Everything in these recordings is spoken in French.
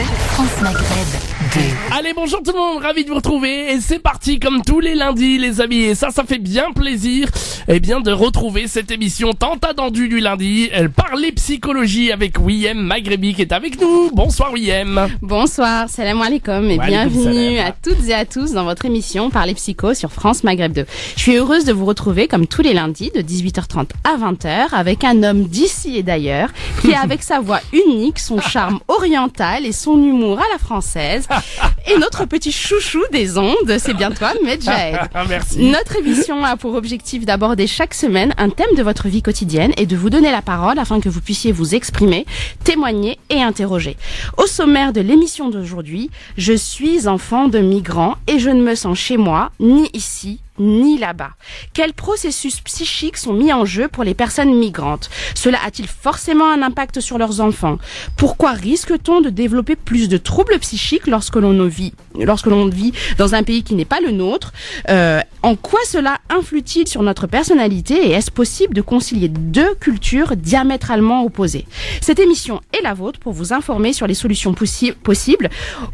France Maghreb 2. Allez, bonjour tout le monde, ravi de vous retrouver. Et c'est parti comme tous les lundis, les amis. Et ça fait bien plaisir de retrouver cette émission tant attendue du lundi. Parler psychologie avec Wiem Maghrebi qui est avec nous. Bonsoir Wiem. Bonsoir, salam alaikum et bienvenue à toutes et à tous dans votre émission Parler psycho sur France Maghreb 2. Je suis heureuse de vous retrouver comme tous les lundis de 18h30 à 20h avec un homme d'ici et d'ailleurs qui avec sa voix unique, son charme oriental et son humour à la française et notre petit chouchou des ondes, c'est bien toi, Medjahed. Merci. Notre émission a pour objectif d'aborder chaque semaine un thème de votre vie quotidienne et de vous donner la parole afin que vous puissiez vous exprimer, témoigner et interroger. Au sommaire de l'émission d'aujourd'hui, je suis enfant de migrants et je ne me sens chez moi, ni ici, ni là-bas. Quels processus psychiques sont mis en jeu pour les personnes migrantes? Cela a-t-il forcément un impact sur leurs enfants? Pourquoi risque-t-on de développer plus de troubles psychiques lorsque l'on vit dans un pays qui n'est pas le nôtre? En quoi cela influe-t-il sur notre personnalité et est-ce possible de concilier deux cultures diamétralement opposées? Cette émission est la vôtre pour vous informer sur les solutions possibles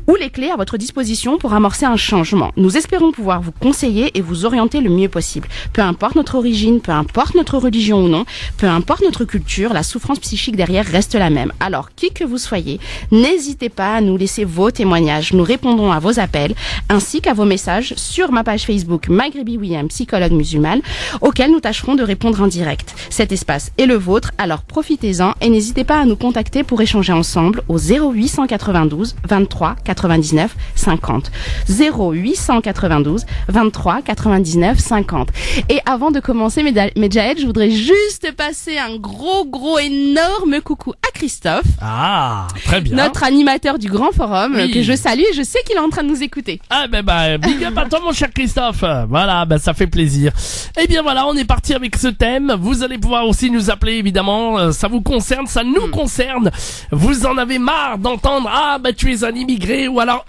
ou les clés à votre disposition pour amorcer un changement. Nous espérons pouvoir vous conseiller et vous orienter le mieux possible. Peu importe notre origine, peu importe notre religion ou non, peu importe notre culture, la souffrance psychique derrière reste la même. Alors, qui que vous soyez, n'hésitez pas à nous laisser vos témoignages. Nous répondrons à vos appels ainsi qu'à vos messages sur ma page Facebook Maghrebi Wiem, psychologue musulmane, auquel nous tâcherons de répondre en direct. Cet espace est le vôtre, alors profitez-en et n'hésitez pas à nous contacter pour échanger ensemble au 0892 23 99 50. 0892 23 99 50. Et avant de commencer, Medjahed, je voudrais juste passer un gros énorme coucou à Christophe. Ah, très bien. Notre animateur du Grand Forum, oui, que je salue et je sais qu'il est en train de nous écouter. Ah big up à toi mon cher Christophe. Voilà, ça fait plaisir. Et bien voilà, on est parti avec ce thème. Vous allez pouvoir aussi nous appeler évidemment, ça vous concerne, ça nous concerne. Vous en avez marre d'entendre tu es un immigré ou alors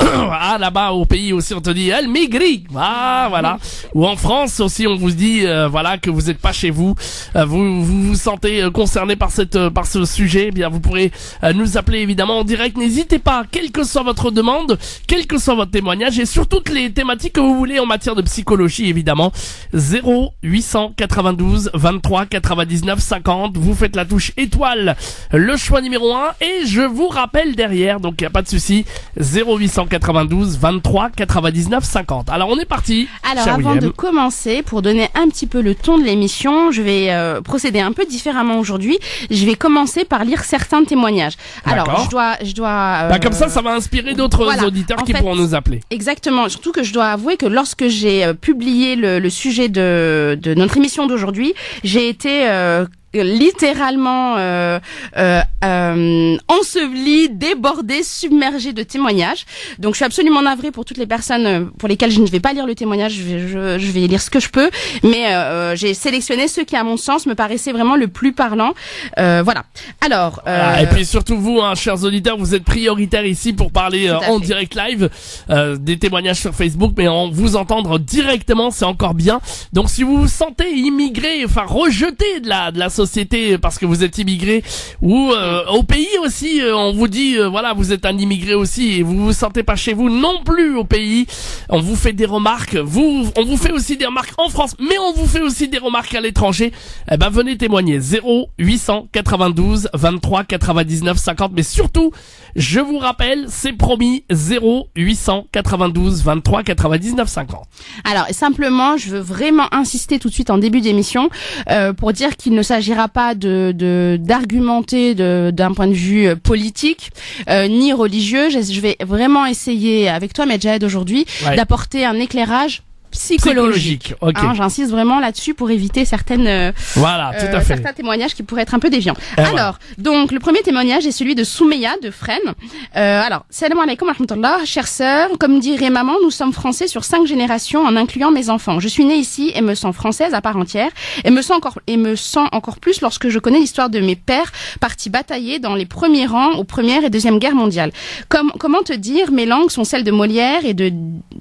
là-bas au pays aussi on te dit elle migri. Ah voilà. Ou en France aussi on vous dit que vous n'êtes pas chez vous. Vous vous sentez concerné par ce sujet, eh bien vous pourrez nous appeler évidemment en direct. N'hésitez pas, quelle que soit votre demande, quel que soit votre témoignage et sur toutes les thématiques que vous voulez en matière de psychologie évidemment. 0892 23 99 50. Vous faites la touche étoile, le choix numéro 1 et je vous rappelle derrière, donc il n'y a pas de souci. 0892 23 99 50. Alors on est parti. Alors avant de commencer, pour donner un petit peu le ton de l'émission, je vais procéder un peu différemment aujourd'hui. Je vais commencer par lire certains témoignages. Alors je dois comme ça va inspirer d'autres auditeurs qui pourront nous appeler. Exactement, surtout que je dois avouer que lorsque j'ai publié le sujet de notre émission d'aujourd'hui, j'ai été littéralement enseveli, débordé, submergé de témoignages. Donc je suis absolument navrée pour toutes les personnes pour lesquelles je ne vais pas lire le témoignage, je vais lire ce que je peux, mais j'ai sélectionné ceux qui à mon sens me paraissaient vraiment le plus parlant. Voilà. Alors et puis surtout vous chers auditeurs, vous êtes prioritaires ici pour parler en direct live des témoignages sur Facebook, mais en vous entendre directement c'est encore bien. Donc si vous vous sentez immigré, rejeté de la société parce que vous êtes immigré ou au pays aussi, on vous dit vous êtes un immigré aussi et vous vous sentez pas chez vous non plus au pays, on vous fait des remarques, on vous fait aussi des remarques en France, mais on vous fait aussi des remarques à l'étranger, venez témoigner. 0892 23 99 50. Mais surtout, je vous rappelle, c'est promis, 0892 23 99 50. Alors simplement, je veux vraiment insister tout de suite en début d'émission pour dire qu'il ne s'agira pas d'argumenter d'un point de vue politique ni religieux. Je vais vraiment essayer avec toi, Medjahed, aujourd'hui d'apporter un éclairage psychologique. Okay. J'insiste vraiment là-dessus pour éviter certains témoignages qui pourraient être un peu déviants. Donc le premier témoignage est celui de Soumeya de Fresnes. Salam alaikum wa rahmatullah, chère sœur, comme dirait maman, nous sommes français sur 5 générations en incluant mes enfants. Je suis née ici et me sens française à part entière et me sens encore plus lorsque je connais l'histoire de mes pères partis batailler dans les premiers rangs aux Première et Deuxième Guerres mondiales. Comment te dire, mes langues sont celles de Molière et de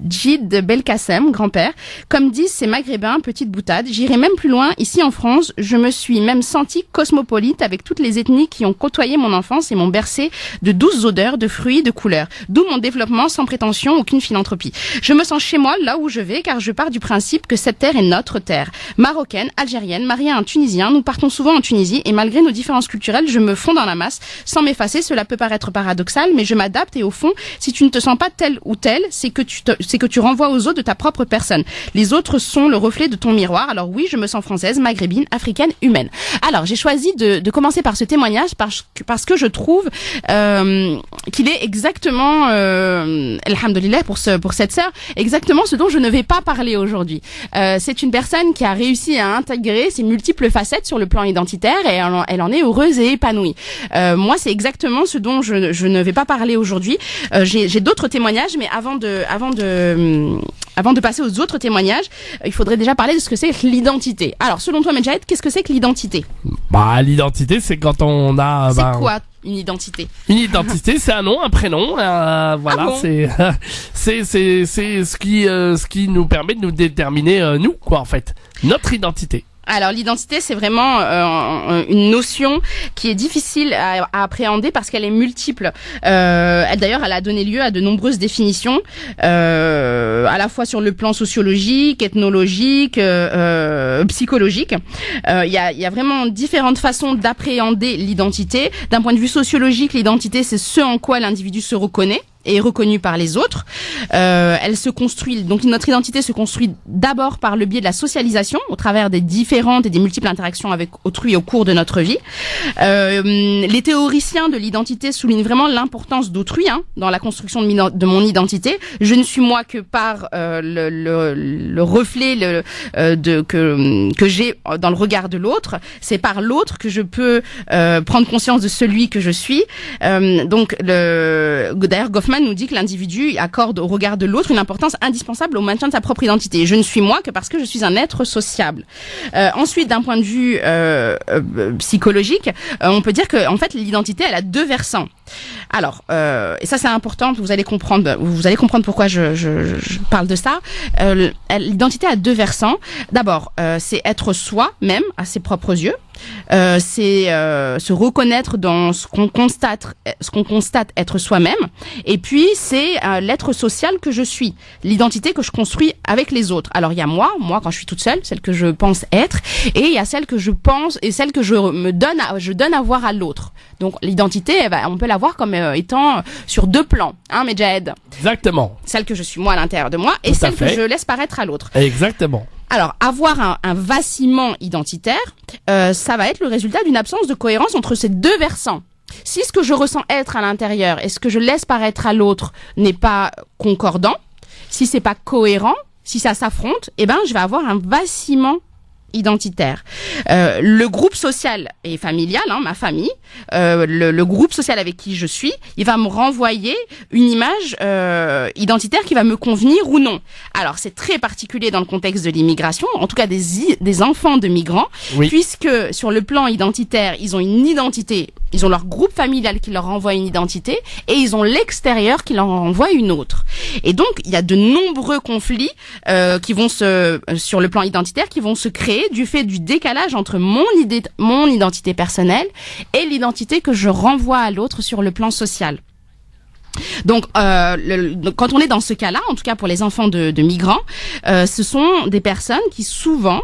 Djid Belkacem, grand-père. faire. Comme disent ces Maghrébins, petite boutade, j'irai même plus loin. Ici en France, je me suis même sentie cosmopolite avec toutes les ethnies qui ont côtoyé mon enfance et m'ont bercé de douces odeurs, de fruits, de couleurs. D'où mon développement sans prétention, aucune philanthropie. Je me sens chez moi là où je vais car je pars du principe que cette terre est notre terre. Marocaine, algérienne, mariée à un Tunisien, nous partons souvent en Tunisie et malgré nos différences culturelles, je me fonds dans la masse sans m'effacer. Cela peut paraître paradoxal, mais je m'adapte et au fond, si tu ne te sens pas tel ou tel, c'est que tu renvoies aux autres de ta propre personne. Les autres sont le reflet de ton miroir. Alors oui, je me sens française, maghrébine, africaine, humaine. Alors, j'ai choisi de commencer par ce témoignage parce que je trouve qu'il est exactement, alhamdoulilah pour cette sœur, exactement ce dont je ne vais pas parler aujourd'hui. C'est une personne qui a réussi à intégrer ses multiples facettes sur le plan identitaire et elle en est heureuse et épanouie. Moi, c'est exactement ce dont je ne vais pas parler aujourd'hui. J'ai d'autres témoignages, mais avant de passer aux autres témoignages, il faudrait déjà parler de ce que c'est que l'identité. Alors, selon toi, Medjahid, qu'est-ce que c'est que l'identité? L'identité, c'est quand on a... C'est quoi une identité? Une identité, c'est un nom, un prénom, voilà, bon c'est ce qui nous permet de nous déterminer, nous, quoi, en fait. Notre identité. Alors l'identité, c'est vraiment une notion qui est difficile à appréhender parce qu'elle est multiple. D'ailleurs, elle a donné lieu à de nombreuses définitions, à la fois sur le plan sociologique, ethnologique, psychologique. Il y a vraiment différentes façons d'appréhender l'identité. D'un point de vue sociologique, l'identité, c'est ce en quoi l'individu se reconnaît et est reconnue par les autres. Elle se construit, donc notre identité se construit d'abord par le biais de la socialisation, au travers des différentes et des multiples interactions avec autrui au cours de notre vie. Les théoriciens de l'identité soulignent vraiment l'importance d'autrui dans la construction de mon identité. Je ne suis moi que par le reflet que j'ai dans le regard de l'autre. C'est par l'autre que je peux prendre conscience de celui que je suis. D'ailleurs, Goffman nous dit que l'individu accorde au regard de l'autre une importance indispensable au maintien de sa propre identité. Je ne suis moi que parce que je suis un être sociable. Ensuite, d'un point de vue psychologique, on peut dire que en fait l'identité, elle a deux versants. Alors, et ça c'est important, vous allez comprendre pourquoi je parle de ça. L'identité a deux versants. D'abord, c'est être soi-même à ses propres yeux. C'est se reconnaître dans ce qu'on constate être soi-même, et puis c'est l'être social que je suis, l'identité que je construis avec les autres. Alors il y a moi quand je suis toute seule, celle que je pense être, et il y a celle que je pense et celle que je donne à voir à l'autre. Donc l'identité, on peut la voir comme étant sur deux plans, Medjahid. Exactement. Celle que je suis moi à l'intérieur de moi et celle que je laisse paraître à l'autre. Exactement. Alors, avoir un vacillement identitaire, ça va être le résultat d'une absence de cohérence entre ces deux versants. Si ce que je ressens être à l'intérieur et ce que je laisse paraître à l'autre n'est pas concordant, si c'est pas cohérent, si ça s'affronte, je vais avoir un vacillement identitaire. Le groupe social et familial, ma famille, le groupe social avec qui je suis, il va me renvoyer une image identitaire qui va me convenir ou non. Alors c'est très particulier dans le contexte de l'immigration, en tout cas des enfants de migrants, oui. Puisque sur le plan identitaire, ils ont une identité, ils ont leur groupe familial qui leur renvoie une identité et ils ont l'extérieur qui leur renvoie une autre. Et donc il y a de nombreux conflits qui vont sur le plan identitaire qui vont se créer du fait du décalage entre mon identité personnelle et l'identité que je renvoie à l'autre sur le plan social. Donc, quand on est dans ce cas-là, en tout cas pour les enfants de migrants, ce sont des personnes qui souvent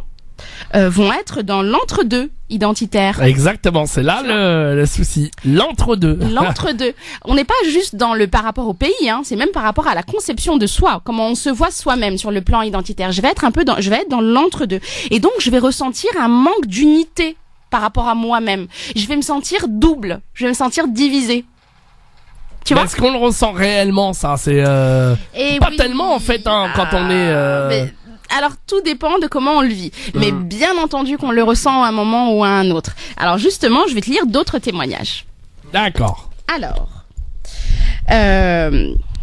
vont être dans l'entre-deux identitaire. Exactement, c'est là le souci. L'entre-deux. L'entre-deux. On n'est pas juste par rapport au pays, c'est même par rapport à la conception de soi, comment on se voit soi-même sur le plan identitaire. Je vais être dans l'entre-deux. Et donc, je vais ressentir un manque d'unité par rapport à moi-même. Je vais me sentir double. Je vais me sentir divisée. Tu vois? Est-ce qu'on le ressent réellement, ça? C'est pas tellement, en fait, quand on est... Alors, tout dépend de comment on le vit. Mais bien entendu qu'on le ressent à un moment ou à un autre. Alors, justement, je vais te lire d'autres témoignages. D'accord. Alors,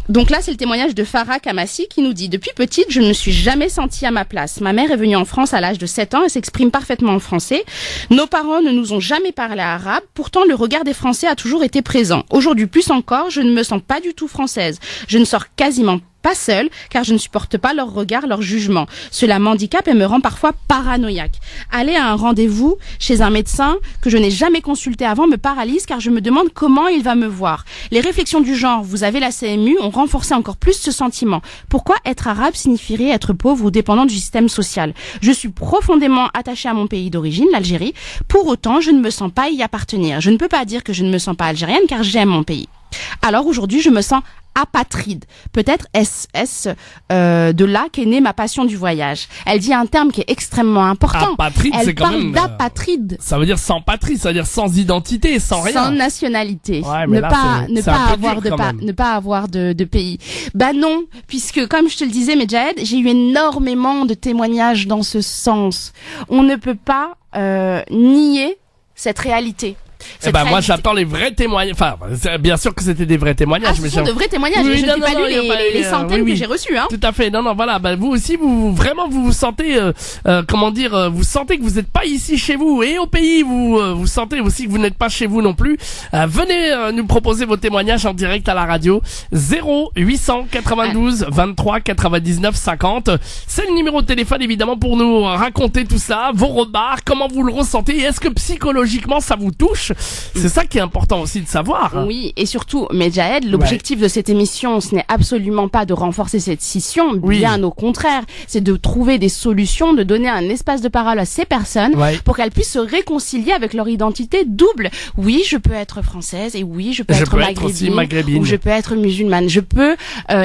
donc là, c'est le témoignage de Farah Kamassi qui nous dit « Depuis petite, je ne me suis jamais sentie à ma place. Ma mère est venue en France à l'âge de 7 ans et s'exprime parfaitement en français. Nos parents ne nous ont jamais parlé arabe. Pourtant, le regard des Français a toujours été présent. Aujourd'hui, plus encore, je ne me sens pas du tout française. Je ne sors quasiment pas seule, car je ne supporte pas leur regard, leur jugement. Cela m'handicape et me rend parfois paranoïaque. Aller à un rendez-vous chez un médecin que je n'ai jamais consulté avant me paralyse, car je me demande comment il va me voir. Les réflexions du genre, vous avez la CMU, ont renforcé encore plus ce sentiment. Pourquoi être arabe signifierait être pauvre ou dépendant du système social? Je suis profondément attachée à mon pays d'origine, l'Algérie. Pour autant, je ne me sens pas y appartenir. Je ne peux pas dire que je ne me sens pas algérienne, car j'aime mon pays. Alors aujourd'hui, je me sens apatride. Peut-être est-ce de là qu'est née ma passion du voyage. Elle dit un terme qui est extrêmement important. Apatride, elle c'est quand parle même d'apatride. Ça veut dire sans patrie, ça veut dire sans identité, sans rien. Sans nationalité. Ouais, mais ne pas avoir de pays. Bah non, puisque comme je te le disais, Medjahed, j'ai eu énormément de témoignages dans ce sens. On ne peut pas nier cette réalité. Moi j'attends les vrais témoignages. Enfin, bien sûr que c'était des vrais témoignages. Ce sont de vrais témoignages. Oui, je n'ai pas lu les centaines que j'ai reçues. Hein. Tout à fait. Non, voilà. Vous aussi, vous vous sentez, vous sentez que vous n'êtes pas ici chez vous et au pays, vous sentez aussi que vous n'êtes pas chez vous non plus. Venez nous proposer vos témoignages en direct à la radio. 0892 23 99 50. C'est le numéro de téléphone évidemment pour nous raconter tout ça, vos remarques, comment vous le ressentez. Et est-ce que psychologiquement ça vous touche? C'est ça qui est important aussi de savoir. Oui, et surtout, Medjahed, l'objectif de cette émission, ce n'est absolument pas de renforcer cette scission, bien au contraire, c'est de trouver des solutions, de donner un espace de parole à ces personnes pour qu'elles puissent se réconcilier avec leur identité double. Oui, je peux être française, et oui, je peux être maghrébine, ou je peux être musulmane. Je peux,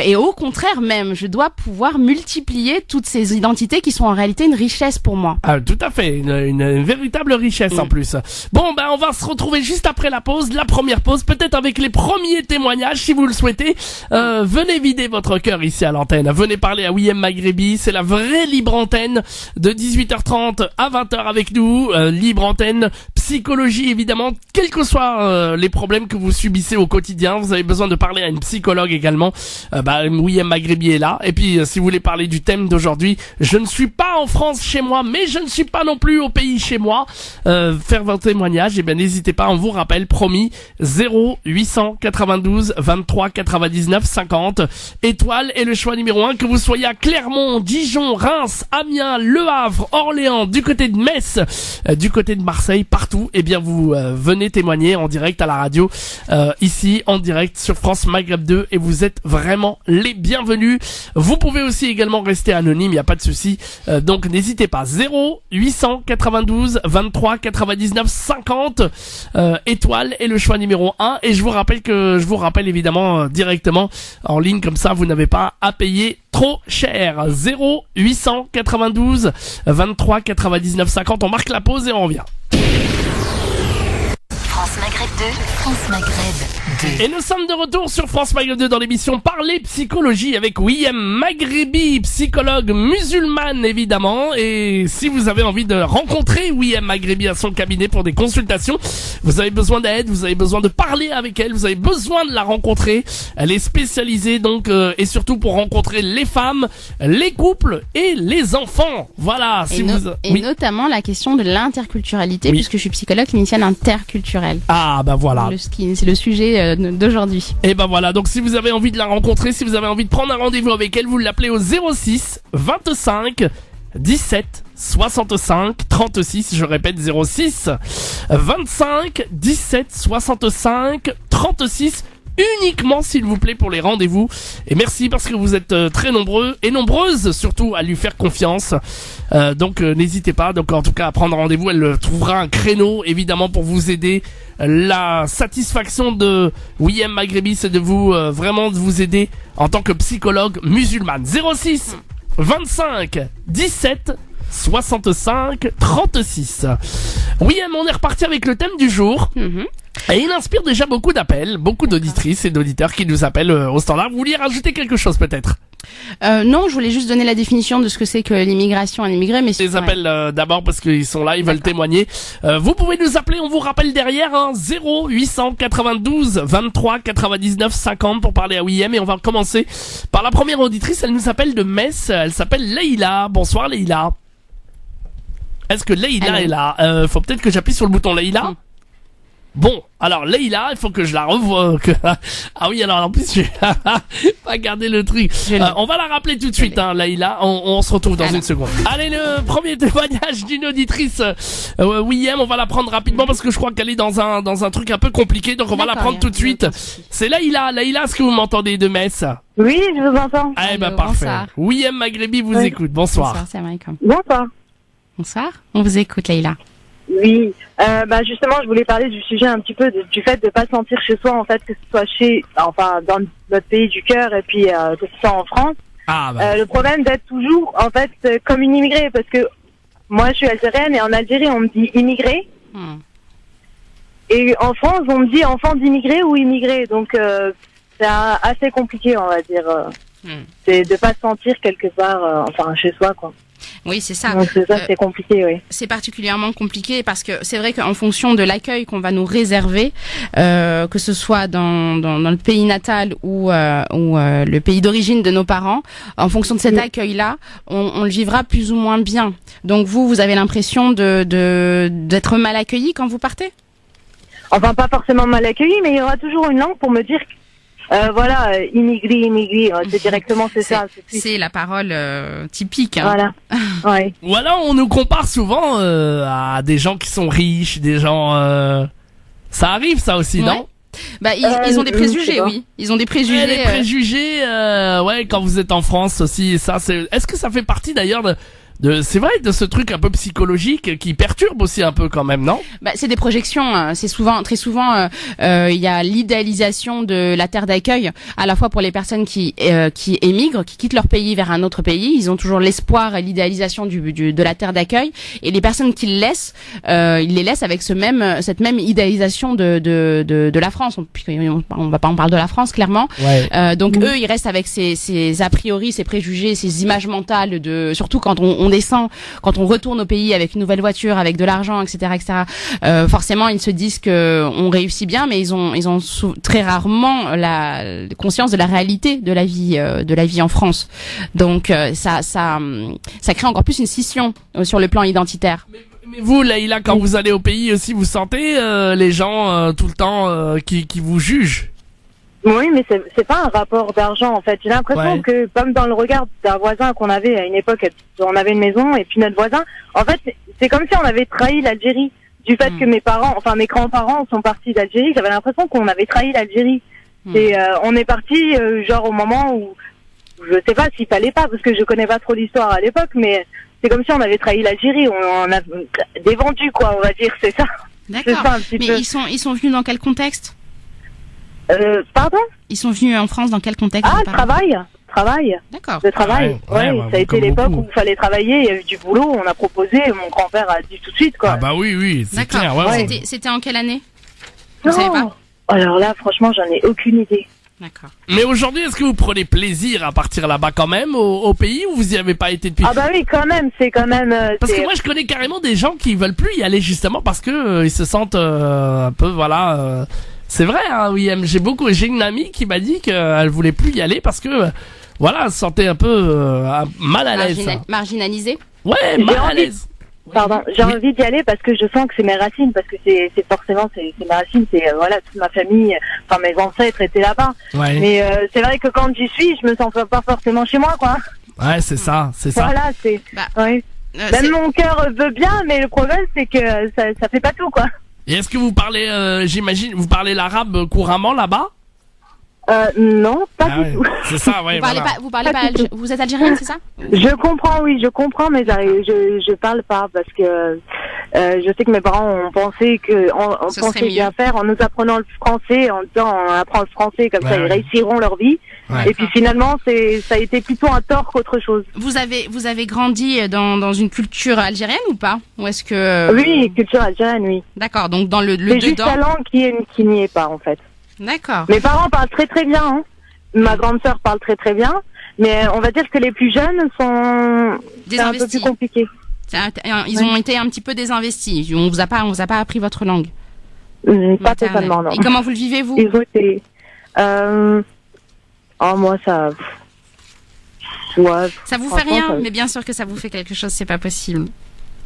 et au contraire même, je dois pouvoir multiplier toutes ces identités qui sont en réalité une richesse pour moi. Ah, tout à fait, une véritable richesse en plus. Bon, on va se retrouver juste après la pause, la première pause, peut-être avec les premiers témoignages si vous le souhaitez. Venez vider votre cœur ici à l'antenne. Venez parler à Ouiam Maghrébi, c'est la vraie libre antenne de 18h30 à 20h avec nous. Libre antenne, psychologie évidemment, quels que soient les problèmes que vous subissez au quotidien. Vous avez besoin de parler à une psychologue également. Ouiam Maghrébi est là. Et puis si vous voulez parler du thème d'aujourd'hui, je ne suis pas en France chez moi, mais je ne suis pas non plus au pays chez moi. Faire votre témoignage, et bien n'hésitez pas, on vous rappelle, promis, 0892 23 99 50. Étoile est le choix numéro 1, que vous soyez à Clermont, Dijon, Reims, Amiens, Le Havre, Orléans, du côté de Metz, du côté de Marseille, partout, et bien vous venez témoigner en direct à la radio, ici en direct sur France Maghreb 2, et vous êtes vraiment les bienvenus. Vous pouvez aussi également rester anonyme, il n'y a pas de souci, donc n'hésitez pas. 0892 23 99 50. Étoile est le choix numéro 1, et je vous rappelle évidemment directement en ligne, comme ça vous n'avez pas à payer trop cher. 0892 23 99 50. On marque la pause et on revient. France Maghreb 2, France Maghreb 2. Et nous sommes de retour sur France Maghreb 2 dans l'émission Parler Psychologie avec Ouiam Maghrébi, psychologue musulmane évidemment. Et si vous avez envie de rencontrer Ouiam Maghrébi à son cabinet pour des consultations, vous avez besoin d'aide, vous avez besoin de parler avec elle, vous avez besoin de la rencontrer. Elle est spécialisée donc et surtout pour rencontrer les femmes, les couples et les enfants. Voilà. Notamment la question de l'interculturalité, puisque je suis psychologue clinicienne interculturelle. Ah voilà. C'est le sujet d'aujourd'hui. Et voilà, donc si vous avez envie de la rencontrer, si vous avez envie de prendre un rendez-vous avec elle, vous l'appelez au 06 25 17 65 36, je répète 06 25 17 65 36, uniquement s'il vous plaît pour les rendez-vous. Et merci parce que vous êtes très nombreux et nombreuses surtout à lui faire confiance. Donc n'hésitez pas, donc en tout cas à prendre rendez-vous, elle trouvera un créneau évidemment pour vous aider. La satisfaction de Ouiam Maghrébi, c'est de vous vraiment de vous aider en tant que psychologue musulmane. 06 25 17 65 36. Ouiam, on est reparti avec le thème du jour. Et il inspire déjà beaucoup d'appels, beaucoup d'auditrices et d'auditeurs qui nous appellent au standard. Vous vouliez rajouter quelque chose peut-être? Non, je voulais juste donner la définition de ce que c'est que l'immigration, un immigré. Mais les appels d'abord parce qu'ils sont là, ils veulent témoigner. Vous pouvez nous appeler, on vous rappelle derrière 0892 23 99 50 pour parler à Ouiam. Et on va commencer par la première auditrice. Elle nous appelle de Metz. Elle s'appelle Leïla. Bonsoir Leïla. Est-ce que Leïla est là? Faut peut-être que j'appuie sur le bouton Leïla. Bon, alors Leïla, il faut que je la revoie. Ah oui, alors en plus, je vais pas garder le truc. On va la rappeler tout de suite, hein, Leïla. On se retrouve dans une seconde. Allez, le premier témoignage d'une auditrice, William, on va la prendre rapidement parce que je crois qu'elle est dans un truc un peu compliqué, donc on va la prendre tout de suite. C'est Leïla. Leïla, est-ce que vous m'entendez de Metz? Oui, je vous entends. Eh ben parfait. Bonsoir. William Maghrebi vous écoute. Bonsoir. Bonsoir, c'est Malcolm. Bonsoir. Bonsoir, on vous écoute, Leïla. Oui, justement, je voulais parler du sujet un petit peu du fait de pas se sentir chez soi, en fait, que ce soit dans notre pays du cœur et puis que ce soit en France. Le problème d'être toujours, en fait, comme une immigrée, parce que moi, je suis algérienne et en Algérie, on me dit immigré. Et en France, on me dit enfant d'immigré ou immigré. Donc, c'est assez compliqué, on va dire. C'est de pas se sentir quelque part, chez soi, quoi. Oui, c'est ça. Donc c'est compliqué, oui. C'est particulièrement compliqué parce que c'est vrai qu'en fonction de l'accueil qu'on va nous réserver, que ce soit dans le pays natal ou le pays d'origine de nos parents, en fonction de cet accueil-là, on le vivra plus ou moins bien. Donc vous avez l'impression d'être mal accueilli quand vous partez? Enfin, pas forcément mal accueilli, mais il y aura toujours une langue pour me dire immigré, c'est directement ça. C'est la parole typique. Hein. Voilà. Ouais. Ou alors on nous compare souvent à des gens qui sont riches, des gens. Ça arrive ça aussi, non? Bah ils ont des préjugés, oui. Ils ont des préjugés. Les préjugés, quand vous êtes en France aussi, ça c'est. Est-ce que ça fait partie d'ailleurs c'est vrai, de ce truc un peu psychologique qui perturbe aussi un peu quand même, non? Bah, c'est des projections. Hein. C'est très souvent, il y a l'idéalisation de la terre d'accueil, à la fois pour les personnes qui émigrent, qui quittent leur pays vers un autre pays. Ils ont toujours l'espoir et l'idéalisation de la terre d'accueil. Et les personnes qui le laissent, ils les laissent avec cette même idéalisation de la France. On parle de la France, clairement. Ouais. Donc eux, ils restent avec ces a priori, ces préjugés, ces images mentales surtout quand on descend, quand on retourne au pays avec une nouvelle voiture, avec de l'argent, etc., forcément, ils se disent que on réussit bien, mais ils ont très rarement la conscience de la réalité de la vie en France. Donc ça crée encore plus une scission sur le plan identitaire. Mais vous, Leïla, quand vous allez au pays aussi, vous sentez les gens tout le temps qui vous jugent? Oui, mais c'est pas un rapport d'argent, en fait. J'ai l'impression que, comme dans le regard d'un voisin qu'on avait à une époque, on avait une maison, et puis notre voisin, en fait, c'est comme si on avait trahi l'Algérie. Du fait que mes grands-parents sont partis d'Algérie, j'avais l'impression qu'on avait trahi l'Algérie. Et on est parti, au moment où, je sais pas s'il fallait pas, parce que je connais pas trop l'histoire à l'époque, mais c'est comme si on avait trahi l'Algérie. On a dévendu, quoi, on va dire, c'est ça. D'accord. C'est ça, un petit peu. Ils sont venus dans quel contexte? Pardon? Ils sont venus en France dans quel contexte? Travail. D'accord. Le travail. Ça a été l'époque où il fallait travailler, il y avait du boulot, on a proposé, mon grand-père a dit tout de suite, quoi. Ah bah oui, c'est clair. C'était en quelle année? Vous savez pas? Alors là, franchement, j'en ai aucune idée. D'accord. Mais aujourd'hui, est-ce que vous prenez plaisir à partir là-bas quand même, au pays, ou vous y avez pas été depuis? Ah bah oui, quand même, c'est quand même... Parce que moi, je connais carrément des gens qui veulent plus y aller justement parce que ils se sentent un peu, c'est vrai, hein, William. J'ai une amie qui m'a dit qu'elle voulait plus y aller parce que, elle se sentait un peu mal à l'aise. Marginalisée. Ouais, mal à l'aise. Pardon, j'ai envie d'y aller parce que je sens que c'est mes racines, parce que c'est forcément c'est mes racines, c'est toute ma famille, mes ancêtres étaient là-bas. Ouais. Mais c'est vrai que quand j'y suis, je me sens pas forcément chez moi, quoi. Ouais, c'est ça. Voilà, c'est. Ouais. Même mon cœur veut bien, mais le problème c'est que ça fait pas tout, quoi. Et est-ce que vous parlez, j'imagine, vous parlez l'arabe couramment là-bas? Non, pas du tout. C'est ça, ouais. Vous parlez pas vous êtes algérienne, c'est ça? Je comprends, mais je parle pas parce que je sais que mes parents ont pensé on pensait bien faire en nous apprenant le français, en disant on apprend le français comme ça ils réussiront leur vie. Ouais. Et puis finalement, ça a été plutôt un tort qu'autre chose. Vous avez grandi dans une culture algérienne ou pas? Ou est-ce que Oui, culture algérienne, oui. D'accord, donc dans le c'est juste la langue qui n'y est pas en fait. D'accord. Mes parents parlent très très bien. Hein. Ma grande sœur parle très très bien, mais on va dire que les plus jeunes sont un peu plus compliqués. Ils ont été un petit peu désinvestis. On vous a pas appris votre langue. Pas totalement, non. Et comment vous le vivez vous? Ils ont été. Moi ça. Ça vous fait rien, mais bien sûr que ça vous fait quelque chose. C'est pas possible.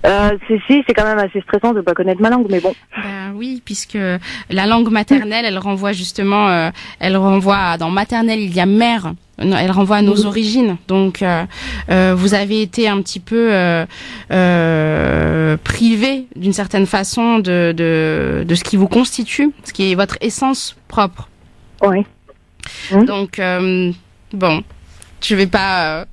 C'est quand même assez stressant de pas connaître ma langue, mais bon. oui, puisque la langue maternelle, elle renvoie justement, dans maternelle, il y a mère. Elle renvoie à nos origines. Donc, vous avez été un petit peu privé, d'une certaine façon, de ce qui vous constitue, ce qui est votre essence propre. Oui. Donc, bon. Je vais pas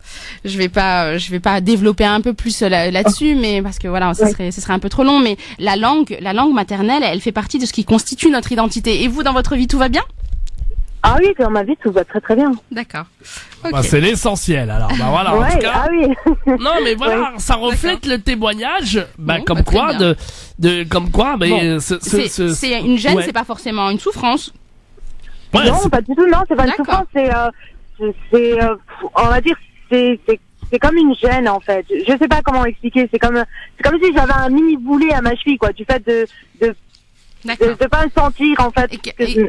développer un peu plus là-dessus, mais parce que voilà, ce serait un peu trop long. Mais la langue maternelle, elle fait partie de ce qui constitue notre identité. Et vous, dans votre vie, tout va bien? Ah oui, dans ma vie, tout va très très bien. D'accord. Okay. Bah, c'est l'essentiel, alors. Bah voilà, en tout cas. Ah oui. Non, mais voilà, ça reflète le témoignage, comme très quoi, bien. c'est une gêne, c'est pas forcément une souffrance. Ouais, non, pas du tout, non, c'est pas une souffrance, on va dire, c'est comme une gêne, en fait. Je sais pas comment expliquer, c'est comme si j'avais un mini boulet à ma cheville, quoi, du fait de pas me sentir, en fait,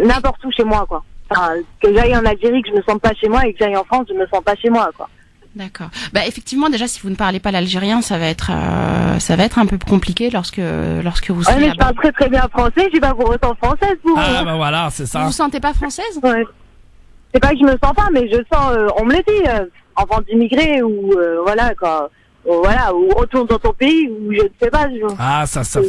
n'importe où chez moi, quoi. Enfin, que j'aille en Algérie, que je me sente pas chez moi, et que j'aille en France, je me sens pas chez moi, quoi. D'accord. Bah effectivement, déjà, si vous ne parlez pas l'algérien, ça va être un peu compliqué lorsque vous serez mais là-bas. je parle très très bien français, je vais pas vous ressentir française, vous. Ah bah voilà, c'est ça. Vous vous sentez pas française? Ouais. C'est pas que je me sens pas, mais je sens, on me l'a dit, enfant d'immigré ou voilà quoi. Voilà, ou retourne dans ton pays, ou je ne sais pas. Ah, ça fait,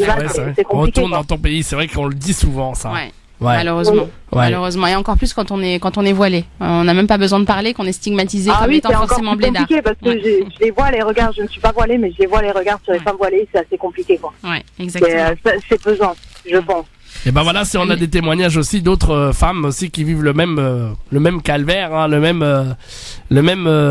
c'est retourne dans ton pays, c'est vrai qu'on le dit souvent, ça. Ouais. Malheureusement. Ouais. Malheureusement. Et encore plus quand on est voilé. On n'a même pas besoin de parler, qu'on est stigmatisé comme étant forcément blédard. C'est compliqué parce que je les vois les regards, je ne suis pas voilée, mais je les vois les regards sur les femmes voilées, c'est assez compliqué, quoi. Ouais, exactement. C'est pesant, je pense. Et ben voilà, si on a des témoignages aussi d'autres femmes aussi qui vivent le même calvaire, hein, le même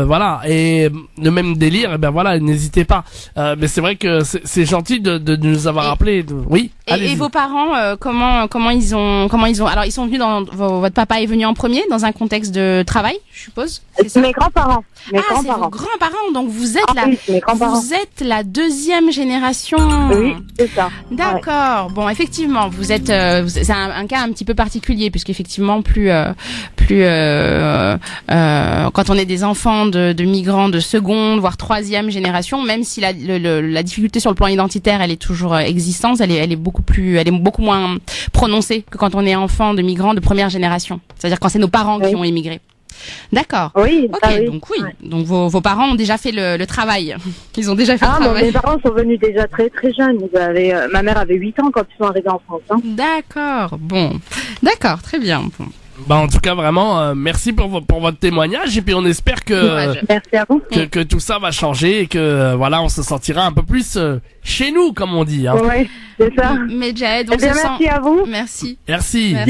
voilà, et le même délire, et ben voilà, n'hésitez pas. Mais c'est vrai que c'est gentil de nous avoir appelé. Oui. Et vos parents, comment ils ont, alors ils sont venus votre papa est venu en premier dans un contexte de travail, je suppose. C'est mes grands-parents. C'est vos grands-parents, donc vous êtes vous êtes la deuxième génération. Oui, c'est ça. D'accord. Ouais. Bon, effectivement, vous êtes c'est un cas un petit peu particulier puisqu'effectivement plus quand on est des enfants de migrants de seconde voire troisième génération, même si la difficulté sur le plan identitaire elle est toujours existante, elle est beaucoup moins prononcée que quand on est enfant de migrants de première génération. C'est-à-dire quand c'est nos parents qui ont émigré. D'accord. Oui. Ok, donc oui. Ouais. Donc vos parents ont déjà fait le travail. Ils ont déjà fait le travail. Mes parents sont venus déjà très très jeunes. Ma mère avait 8 ans quand ils sont arrivés en France. Hein. D'accord. Bon. D'accord, très bien. Bon. Bah en tout cas vraiment merci pour votre témoignage et puis on espère que merci à vous. que tout ça va changer et que voilà on se sentira un peu plus chez nous comme on dit hein. Ouais, c'est ça. Mais Jade, merci à vous. Merci. Oui.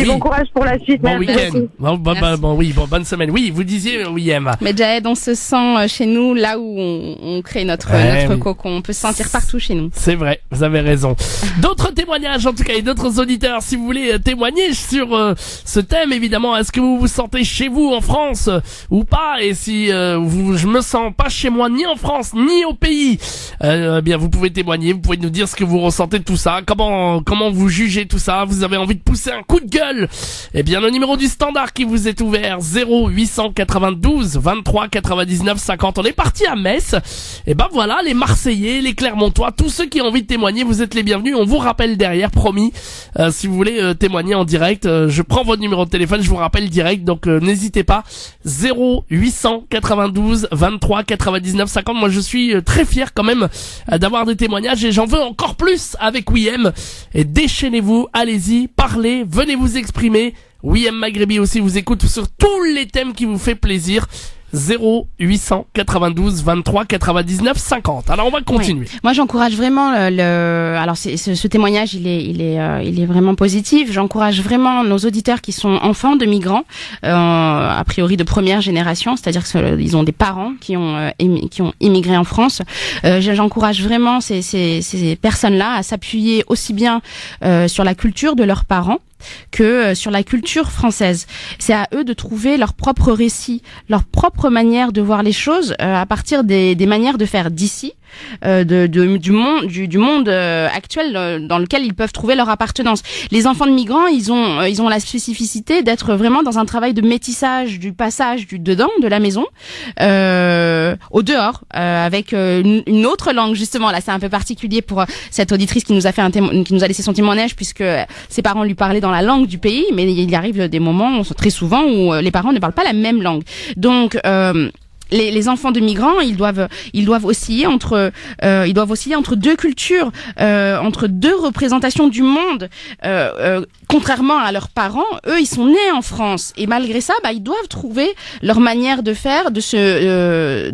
Bon courage pour la suite. Bon week-end. Bonne semaine. Oui, vous disiez oui Emma. Mais Jade, on se sent chez nous là où on crée notre cocon. On peut se sentir partout chez nous. C'est vrai, vous avez raison. D'autres témoignages en tout cas et d'autres auditeurs si vous voulez témoigner sur ce thème évidemment. Est-ce que vous vous sentez chez vous en France ou pas? Et si je me sens pas chez moi ni en France ni au pays, bien vous pouvez témoigner, vous pouvez nous dire ce que vous ressentez de tout ça, comment vous jugez tout ça, vous avez envie de pousser un coup de gueule. Eh bien le numéro du standard qui vous est ouvert 0892 23 99 50. On est parti à Metz. Et ben voilà, les Marseillais, les Clermontois, tous ceux qui ont envie de témoigner, vous êtes les bienvenus. On vous rappelle derrière, promis. Si vous voulez témoigner en direct, je prends votre numéro de téléphone. Je vous rappelle direct, donc n'hésitez pas. 0892 23 99 50. Moi je suis très fier quand même d'avoir des témoignages et j'en veux encore plus avec WeM. Et déchaînez-vous, allez-y, parlez, venez vous exprimer. WeM Maghrebi aussi vous écoute sur tous les thèmes qui vous fait plaisir. 0892 23 99 50. Alors on va continuer. Oui. Moi j'encourage vraiment alors ce témoignage il est vraiment positif. J'encourage vraiment nos auditeurs qui sont enfants de migrants a priori de première génération, c'est-à-dire qu'ils ont des parents qui ont immigré en France. J'encourage vraiment ces personnes-là à s'appuyer aussi bien sur la culture de leurs parents que sur la culture française. C'est à eux de trouver leur propre récit, leur propre manière de voir les choses à partir des manières de faire d'ici, du monde actuel dans lequel ils peuvent trouver leur appartenance. Les enfants de migrants, ils ont la spécificité d'être vraiment dans un travail de métissage du passage du dedans de la maison au dehors avec une autre langue. Justement, là, c'est un peu particulier pour cette auditrice qui nous a fait qui nous a laissé son témoignage, puisque ses parents lui parlaient dans la langue du pays, mais il y arrive des moments, très souvent, où les parents ne parlent pas la même langue. Donc les enfants de migrants, ils doivent osciller entre deux cultures, entre deux représentations du monde. Contrairement à leurs parents, eux, ils sont nés en France, et malgré ça, ils doivent trouver leur manière de faire de ce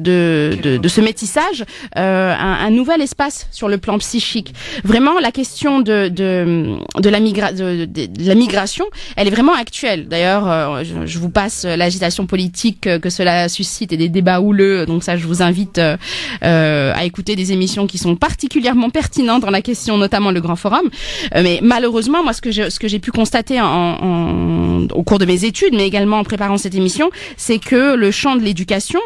métissage un nouvel espace sur le plan psychique. Vraiment, la question de la migration, elle est vraiment actuelle. D'ailleurs, je vous passe l'agitation politique que cela suscite et des débats houleux. Donc ça, je vous invite à écouter des émissions qui sont particulièrement pertinentes dans la question, notamment le Grand Forum. Mais malheureusement, moi, ce que j'ai pu constater au cours de mes études, mais également en préparant cette émission, c'est que le champ de l'éducation,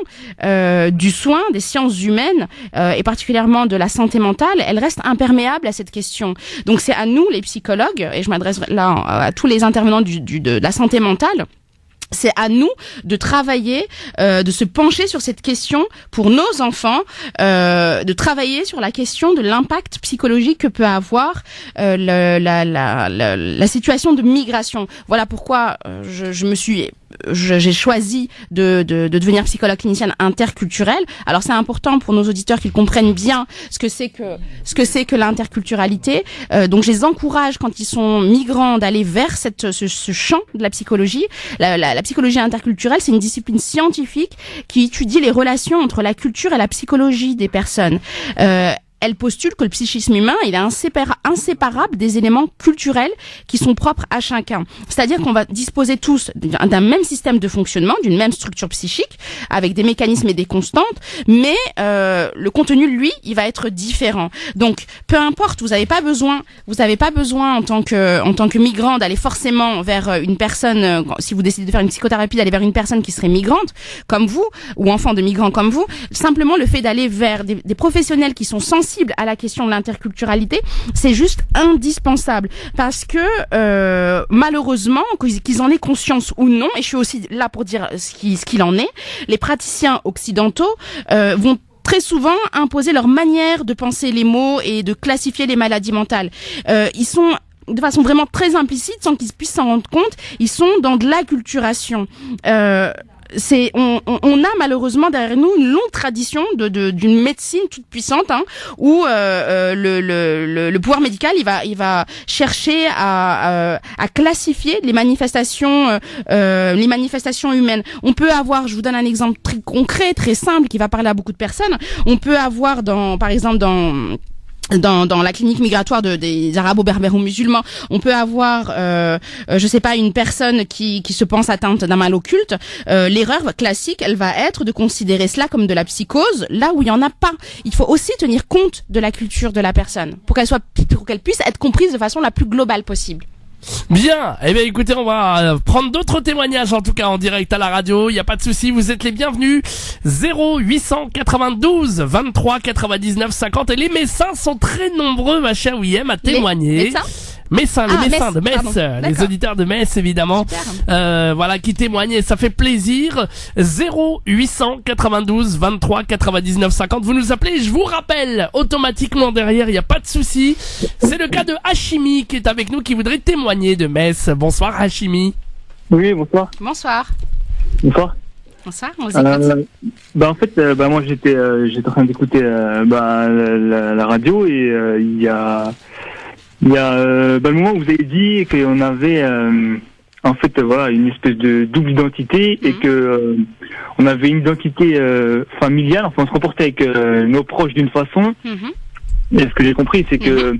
du soin, des sciences humaines et particulièrement de la santé mentale, elle reste imperméable à cette question. Donc c'est à nous, les psychologues, et je m'adresse là à tous les intervenants de la santé mentale, c'est à nous de travailler, de se pencher sur cette question pour nos enfants, de travailler sur la question de l'impact psychologique que peut avoir la situation de migration. Voilà pourquoi j'ai choisi de devenir psychologue clinicienne interculturelle. Alors c'est important pour nos auditeurs qu'ils comprennent bien ce que c'est que l'interculturalité. Donc je les encourage, quand ils sont migrants, d'aller vers ce champ de la psychologie. La psychologie interculturelle, c'est une discipline scientifique qui étudie les relations entre la culture et la psychologie des personnes. Elle postule que le psychisme humain, il est inséparable des éléments culturels qui sont propres à chacun. C'est-à-dire qu'on va disposer tous d'un même système de fonctionnement, d'une même structure psychique, avec des mécanismes et des constantes, mais le contenu, lui, il va être différent. Donc, peu importe, vous n'avez pas besoin en tant que migrant d'aller forcément vers une personne, si vous décidez de faire une psychothérapie, d'aller vers une personne qui serait migrante, comme vous, ou enfant de migrants comme vous. Simplement, le fait d'aller vers des professionnels qui sont sensibles à la question de l'interculturalité, c'est juste indispensable, parce que malheureusement, qu'ils en aient conscience ou non, et je suis aussi là pour dire ce qu'il en est, les praticiens occidentaux vont très souvent imposer leur manière de penser les mots et de classifier les maladies mentales. Ils sont de façon vraiment très implicite, sans qu'ils puissent s'en rendre compte, ils sont dans de l'acculturation. On a malheureusement derrière nous une longue tradition d'une médecine toute puissante, où le pouvoir médical il va chercher à classifier les manifestations humaines. On peut avoir, je vous donne un exemple très concret, très simple, qui va parler à beaucoup de personnes. On peut avoir par exemple dans la clinique migratoire des arabo-berbères ou musulmans, on peut avoir, je sais pas, une personne qui se pense atteinte d'un mal occulte. L'erreur classique, elle va être de considérer cela comme de la psychose, là où il y en a pas. Il faut aussi tenir compte de la culture de la personne pour qu'elle puisse être comprise de façon la plus globale possible. Bien, eh bien écoutez, on va prendre d'autres témoignages, en tout cas en direct à la radio, il n'y a pas de souci, vous êtes les bienvenus. 0892 23 99 50, et les Messins sont très nombreux, ma chère Wiem, à témoigner. Les Messins de Metz, les auditeurs de Metz évidemment, voilà, qui témoignent, et ça fait plaisir. 0892 23 99 50, vous nous appelez, je vous rappelle automatiquement derrière, il n'y a pas de souci. C'est le cas de Hachimi qui est avec nous, qui voudrait témoigner de Metz. Bonsoir Hachimi. Oui, bonsoir. Bonsoir. Bonsoir. Bonsoir, on vous écoute. En fait, moi j'étais en train d'écouter la radio, et il y a le moment où vous avez dit qu'on avait en fait une espèce de double identité, et que on avait une identité familiale, enfin on se comportait avec nos proches d'une façon. Et ce que j'ai compris, c'est que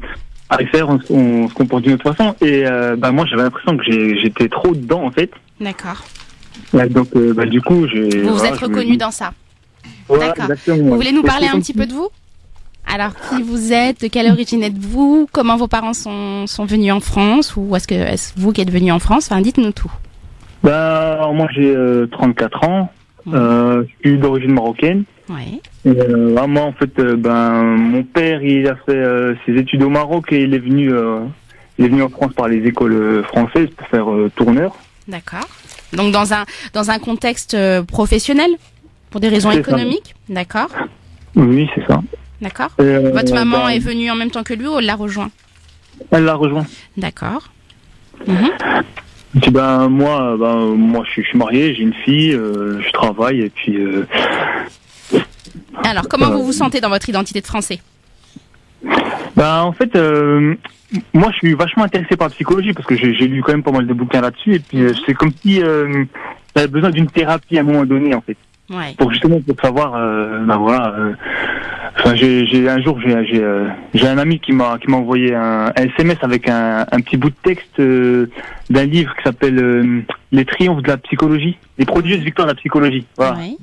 à l'extérieur on se comporte d'une autre façon, et moi j'avais l'impression que j'étais trop dedans en fait. D'accord. Ouais, donc du coup vous êtes reconnu dans ça. Voilà, d'accord. Exactement. Vous voulez nous parler un petit peu de vous? Alors, qui vous êtes, de quelle origine êtes-vous, comment vos parents sont venus en France, ou est-ce vous qui êtes venu en France? Enfin, dites-nous tout. Moi j'ai 34 ans, je suis d'origine marocaine. Oui. Moi, en fait, mon père, il a fait ses études au Maroc et il est venu en France par les écoles françaises pour faire tourneur. D'accord. Donc dans un contexte professionnel, pour des raisons économiques. D'accord. Oui, c'est ça. D'accord. Votre maman est venue en même temps que lui ou elle l'a rejoint? Elle l'a rejoint. D'accord. Et puis moi je suis marié, j'ai une fille, je travaille et puis. Alors comment vous vous sentez dans votre identité de Français? En fait, moi je suis vachement intéressé par la psychologie parce que j'ai lu quand même pas mal de bouquins là-dessus et puis c'est comme si j'avais besoin d'une thérapie à un moment donné en fait. Ouais. Pour savoir, j'ai un ami qui m'a envoyé un SMS avec un petit bout de texte d'un livre qui s'appelle Les triomphes de la psychologie, les prodigieuses victoires de la psychologie. Voilà. Ouais.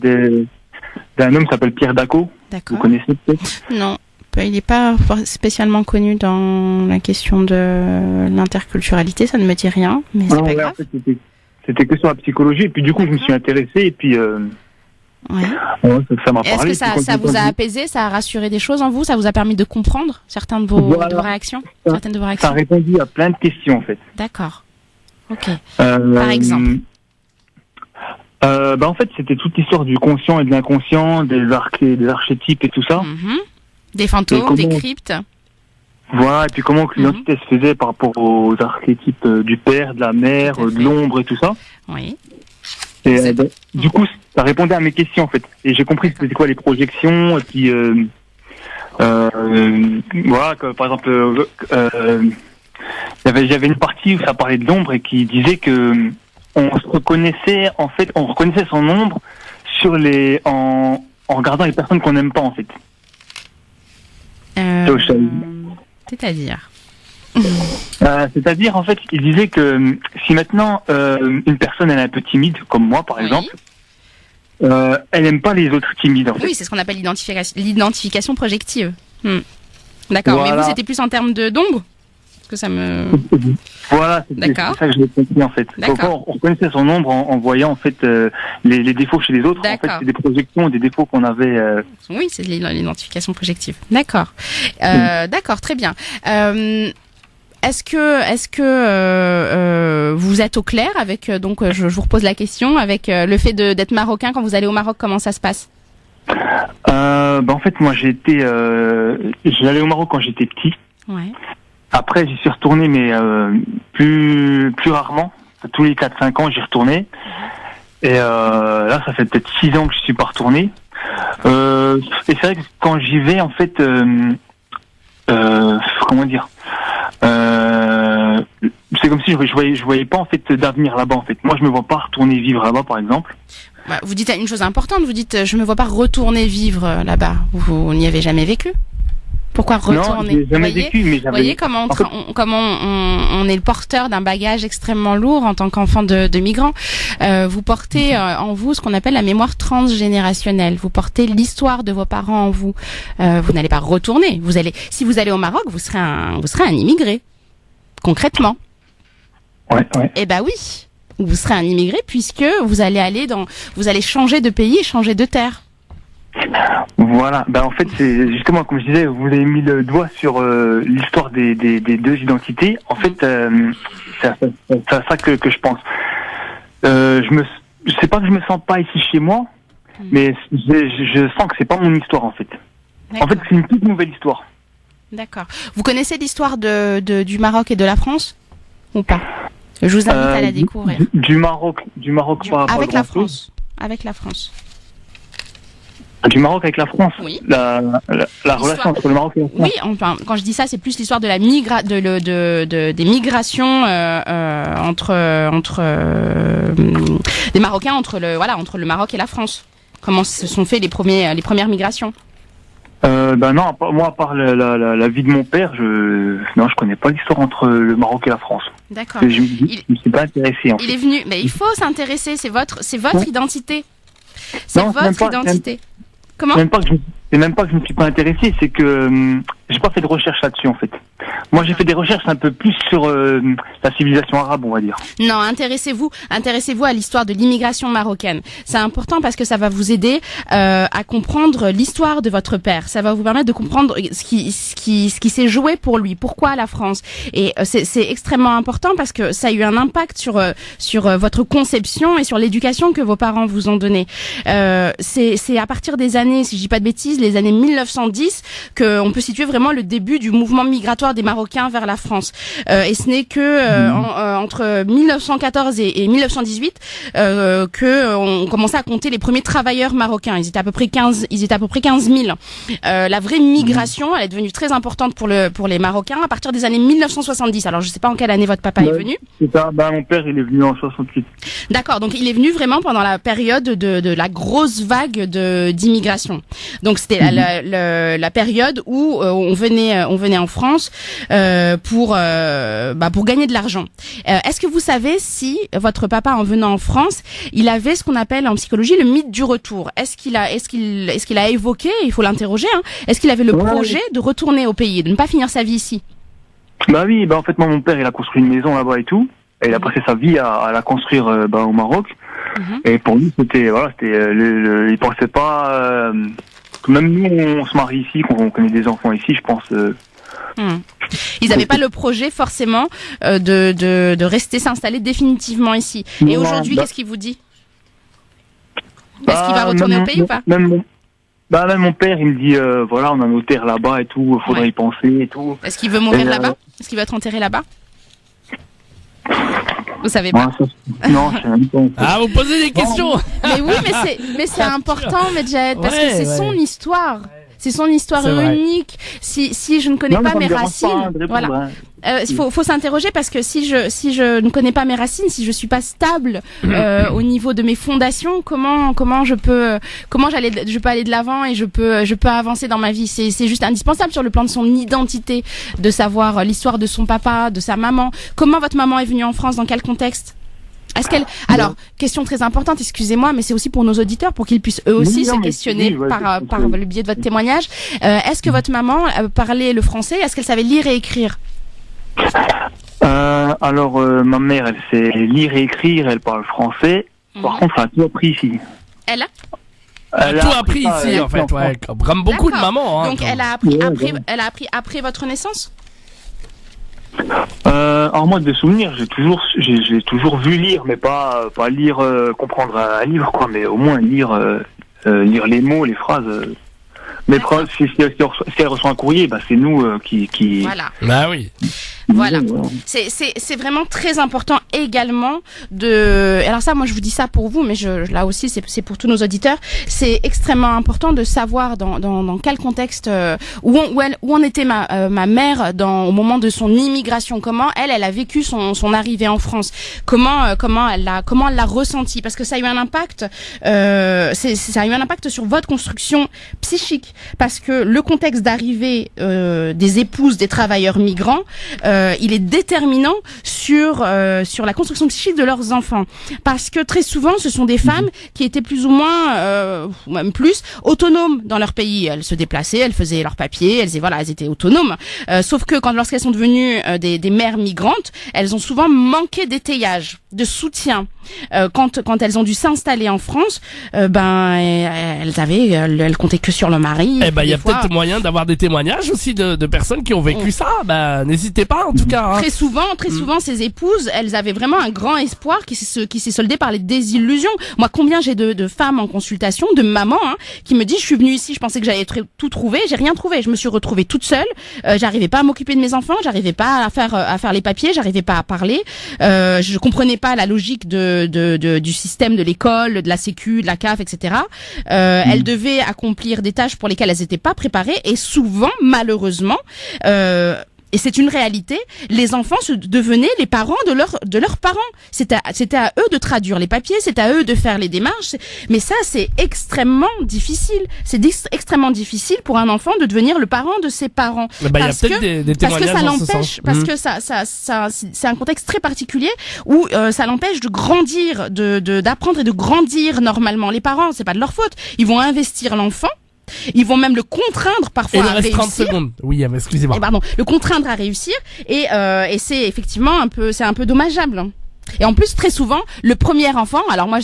D'un homme qui s'appelle Pierre Daco. D'accord. Vous connaissez peut-être? Non. Il n'est pas spécialement connu dans la question de l'interculturalité, ça ne me dit rien, mais c'est pas grave. En fait, c'était que sur la psychologie, et puis du coup, je me suis intéressé, et puis ça m'a parlé. Est-ce que ça vous a apaisé, ça a rassuré des choses en vous, ça vous a permis de comprendre certaines de vos réactions? Ça a répondu à plein de questions, en fait. D'accord. Ok. Par exemple? En fait, c'était toute l'histoire du conscient et de l'inconscient, des archétypes et tout ça. Des fantômes, des cryptes. Voilà, et puis comment l'identité se faisait par rapport aux archétypes du père, de la mère, de l'ombre et tout ça. Oui. Et du coup, ça répondait à mes questions en fait. Et j'ai compris c'était quoi les projections. Et puis voilà, par exemple, il y avait une partie où ça parlait de l'ombre et qui disait que on reconnaissait son ombre en regardant les personnes qu'on n'aime pas en fait. C'est-à-dire C'est-à-dire, en fait, il disait que si maintenant une personne elle est un peu timide, comme moi par exemple, elle n'aime pas les autres timides. En fait. Oui, c'est ce qu'on appelle l'identification projective. D'accord, voilà. Mais vous, c'était plus en termes d'ombre que ça me... Voilà, c'est ça que j'ai compris en fait. On reconnaissait son ombre en voyant en fait les défauts chez les autres. En fait, c'est des projections, des défauts qu'on avait. Oui, c'est l'identification projective. D'accord, d'accord, très bien. Est-ce que vous êtes au clair avec donc je vous repose la question avec le fait d'être marocain quand vous allez au Maroc, comment ça se passe? En fait, moi j'allais au Maroc quand j'étais petit. Ouais. Après, j'y suis retourné, mais plus rarement. Tous les 4-5 ans, j'y retournais. Et là, ça fait peut-être 6 ans que je suis pas retourné. Et c'est vrai que quand j'y vais, en fait, comment dire, c'est comme si je voyais pas en fait d'avenir là-bas. En fait, moi, je me vois pas retourner vivre là-bas, par exemple. Vous dites une chose importante. Vous dites, je me vois pas retourner vivre là-bas. Vous n'y avez jamais vécu. Pourquoi retourner? Non, j'ai jamais vécu, mais vous voyez comment on est le porteur d'un bagage extrêmement lourd en tant qu'enfant de migrants. Vous portez en vous ce qu'on appelle la mémoire transgénérationnelle. Vous portez l'histoire de vos parents en vous. Vous n'allez pas retourner. Si vous allez au Maroc, vous serez un immigré. Concrètement. Ouais. Eh ben oui. Vous serez un immigré puisque vous allez changer de pays et changer de terre. Voilà, en fait c'est justement comme je disais, vous avez mis le doigt sur l'histoire des deux identités. En fait, c'est ça que je pense. Je sais pas que je me sens pas ici chez moi, mais je sens que c'est pas mon histoire en fait. D'accord. En fait, c'est une toute nouvelle histoire. D'accord. Vous connaissez l'histoire du Maroc et de la France ou pas? Je vous invite à la découvrir. Du Maroc pas avec la France. Avec la France. Du Maroc avec la France. Oui. La relation entre le Maroc et la France. Oui, enfin, quand je dis ça, c'est plus l'histoire de la des migrations entre des Marocains entre le Maroc et la France. Comment se sont fait les premières migrations? Non, moi à part la vie de mon père, je connais pas l'histoire entre le Maroc et la France. D'accord. Je me suis pas intéressé. Il est venu, mais il faut s'intéresser. C'est votre identité. C'est votre identité. Comment? C'est même pas que je ne me suis pas intéressé, c'est que j'ai pas fait de recherche là-dessus en fait. Moi, j'ai fait des recherches un peu plus sur la civilisation arabe, on va dire. Non, intéressez-vous à l'histoire de l'immigration marocaine. C'est important parce que ça va vous aider à comprendre l'histoire de votre père. Ça va vous permettre de comprendre ce qui s'est joué pour lui. Pourquoi la France? Et c'est extrêmement important parce que ça a eu un impact sur votre conception et sur l'éducation que vos parents vous ont donnée. C'est à partir des années, si je dis pas de bêtises, les années 1910 que on peut situer vraiment le début du mouvement migratoire des Marocains vers la France. Et ce n'est que entre 1914 et 1918 que on commençait à compter les premiers travailleurs marocains. Ils étaient à peu près 15 000. La vraie migration, elle est devenue très importante pour les Marocains à partir des années 1970. Alors je sais pas en quelle année votre papa est venu. C'est ça. Mon père, il est venu en 68. D'accord. Donc il est venu vraiment pendant la période de la grosse vague d'immigration. Donc c'était la période où on venait en France pour gagner de l'argent. Est-ce que vous savez si votre papa, en venant en France, il avait ce qu'on appelle en psychologie le mythe du retour? Est-ce qu'il a évoqué, il faut l'interroger, hein, est-ce qu'il avait le projet de retourner au pays, de ne pas finir sa vie ici? Bah oui, en fait, moi, mon père, il a construit une maison là-bas et tout. Et il a passé sa vie à la construire au Maroc. Et pour lui, il pensait pas... même nous, on se marie ici, qu'on connaît des enfants ici, je pense... Ils n'avaient pas le projet forcément de rester s'installer définitivement ici. Et aujourd'hui, qu'est-ce qu'il vous dit? Est-ce qu'il va retourner au pays ou pas? Même mon père, il me dit, on a nos terres là-bas et tout, faudrait y penser et tout. Est-ce qu'il veut mourir là-bas? Est-ce qu'il va être enterré là-bas? Vous savez pas? Non, je sais même pas. Ah, vous posez des questions. Mais oui, mais c'est important, Medjed, parce que c'est son histoire. C'est son histoire unique. Si je ne connais pas mes racines, voilà. Faut s'interroger parce que si je ne connais pas mes racines, si je suis pas stable au niveau de mes fondations, comment je peux aller de l'avant et je peux avancer dans ma vie. C'est juste indispensable sur le plan de son identité de savoir l'histoire de son papa, de sa maman. Comment votre maman est venue en France, dans quel contexte? Alors, question très importante, excusez-moi, mais c'est aussi pour nos auditeurs, pour qu'ils puissent eux aussi se questionner par le biais de votre témoignage. Est-ce que votre maman parlait le français? Est-ce qu'elle savait lire et écrire? Ma mère, elle sait lire et écrire, elle parle français. Par contre, elle a tout appris ici. Elle a tout appris ici, en fait, comme beaucoup de mamans. Donc, elle a appris après votre naissance? Alors moi, de souvenirs, j'ai toujours vu lire, mais pas lire, comprendre un livre, quoi, mais au moins lire les mots, les phrases. Mais si elle reçoit un courrier, c'est nous qui... Voilà. Bah oui. Voilà. C'est vraiment très important également alors ça, moi je vous dis ça pour vous, mais là aussi c'est pour tous nos auditeurs. C'est extrêmement important de savoir dans quel contexte, où en était ma mère au moment de son immigration, comment elle a vécu son arrivée en France, comment elle l'a ressenti, parce que ça a eu un impact, ça a eu un impact sur votre construction psychique, parce que le contexte d'arrivée des épouses des travailleurs migrants, il est déterminant sur la construction psychique de leurs enfants, parce que très souvent ce sont des femmes qui étaient plus ou moins ou même plus autonomes dans leur pays. Elles se déplaçaient, elles faisaient leurs papiers, elles étaient autonomes, sauf que lorsqu'elles sont devenues des mères migrantes, elles ont souvent manqué d'étayage, de soutien. Quand elles ont dû s'installer en France, elles comptaient que sur le mari. Il y a peut-être moyen d'avoir des témoignages aussi de personnes qui ont vécu ça. N'hésitez pas, en tout cas. Très souvent, ces épouses, elles avaient vraiment un grand espoir qui s'est soldé par les désillusions. Moi, combien j'ai de femmes en consultation, de mamans, qui me disent, je suis venue ici, je pensais que j'allais tout trouver, j'ai rien trouvé. Je me suis retrouvée toute seule. J'arrivais pas à m'occuper de mes enfants, j'arrivais pas à faire les papiers, j'arrivais pas à parler. Je comprenais pas la logique du système de l'école, de la sécu, de la CAF, etc. Elles devaient accomplir des tâches pour lesquelles elles n'étaient pas préparées, et souvent, malheureusement, et c'est une réalité, les enfants devenaient les parents de leurs parents. C'était à eux de traduire les papiers, c'était à eux de faire les démarches. Mais ça, c'est extrêmement difficile. C'est extrêmement difficile pour un enfant de devenir le parent de ses parents. Parce que ça l'empêche, parce que ça, c'est un contexte très particulier où ça l'empêche de grandir, d'apprendre et de grandir normalement. Les parents, c'est pas de leur faute. Ils vont investir l'enfant Ils vont même le contraindre parfois à réussir. Il reste 30 secondes. Oui, excusez-moi. Le contraindre à réussir et c'est effectivement c'est un peu dommageable. Et en plus, très souvent, le premier enfant, alors moi,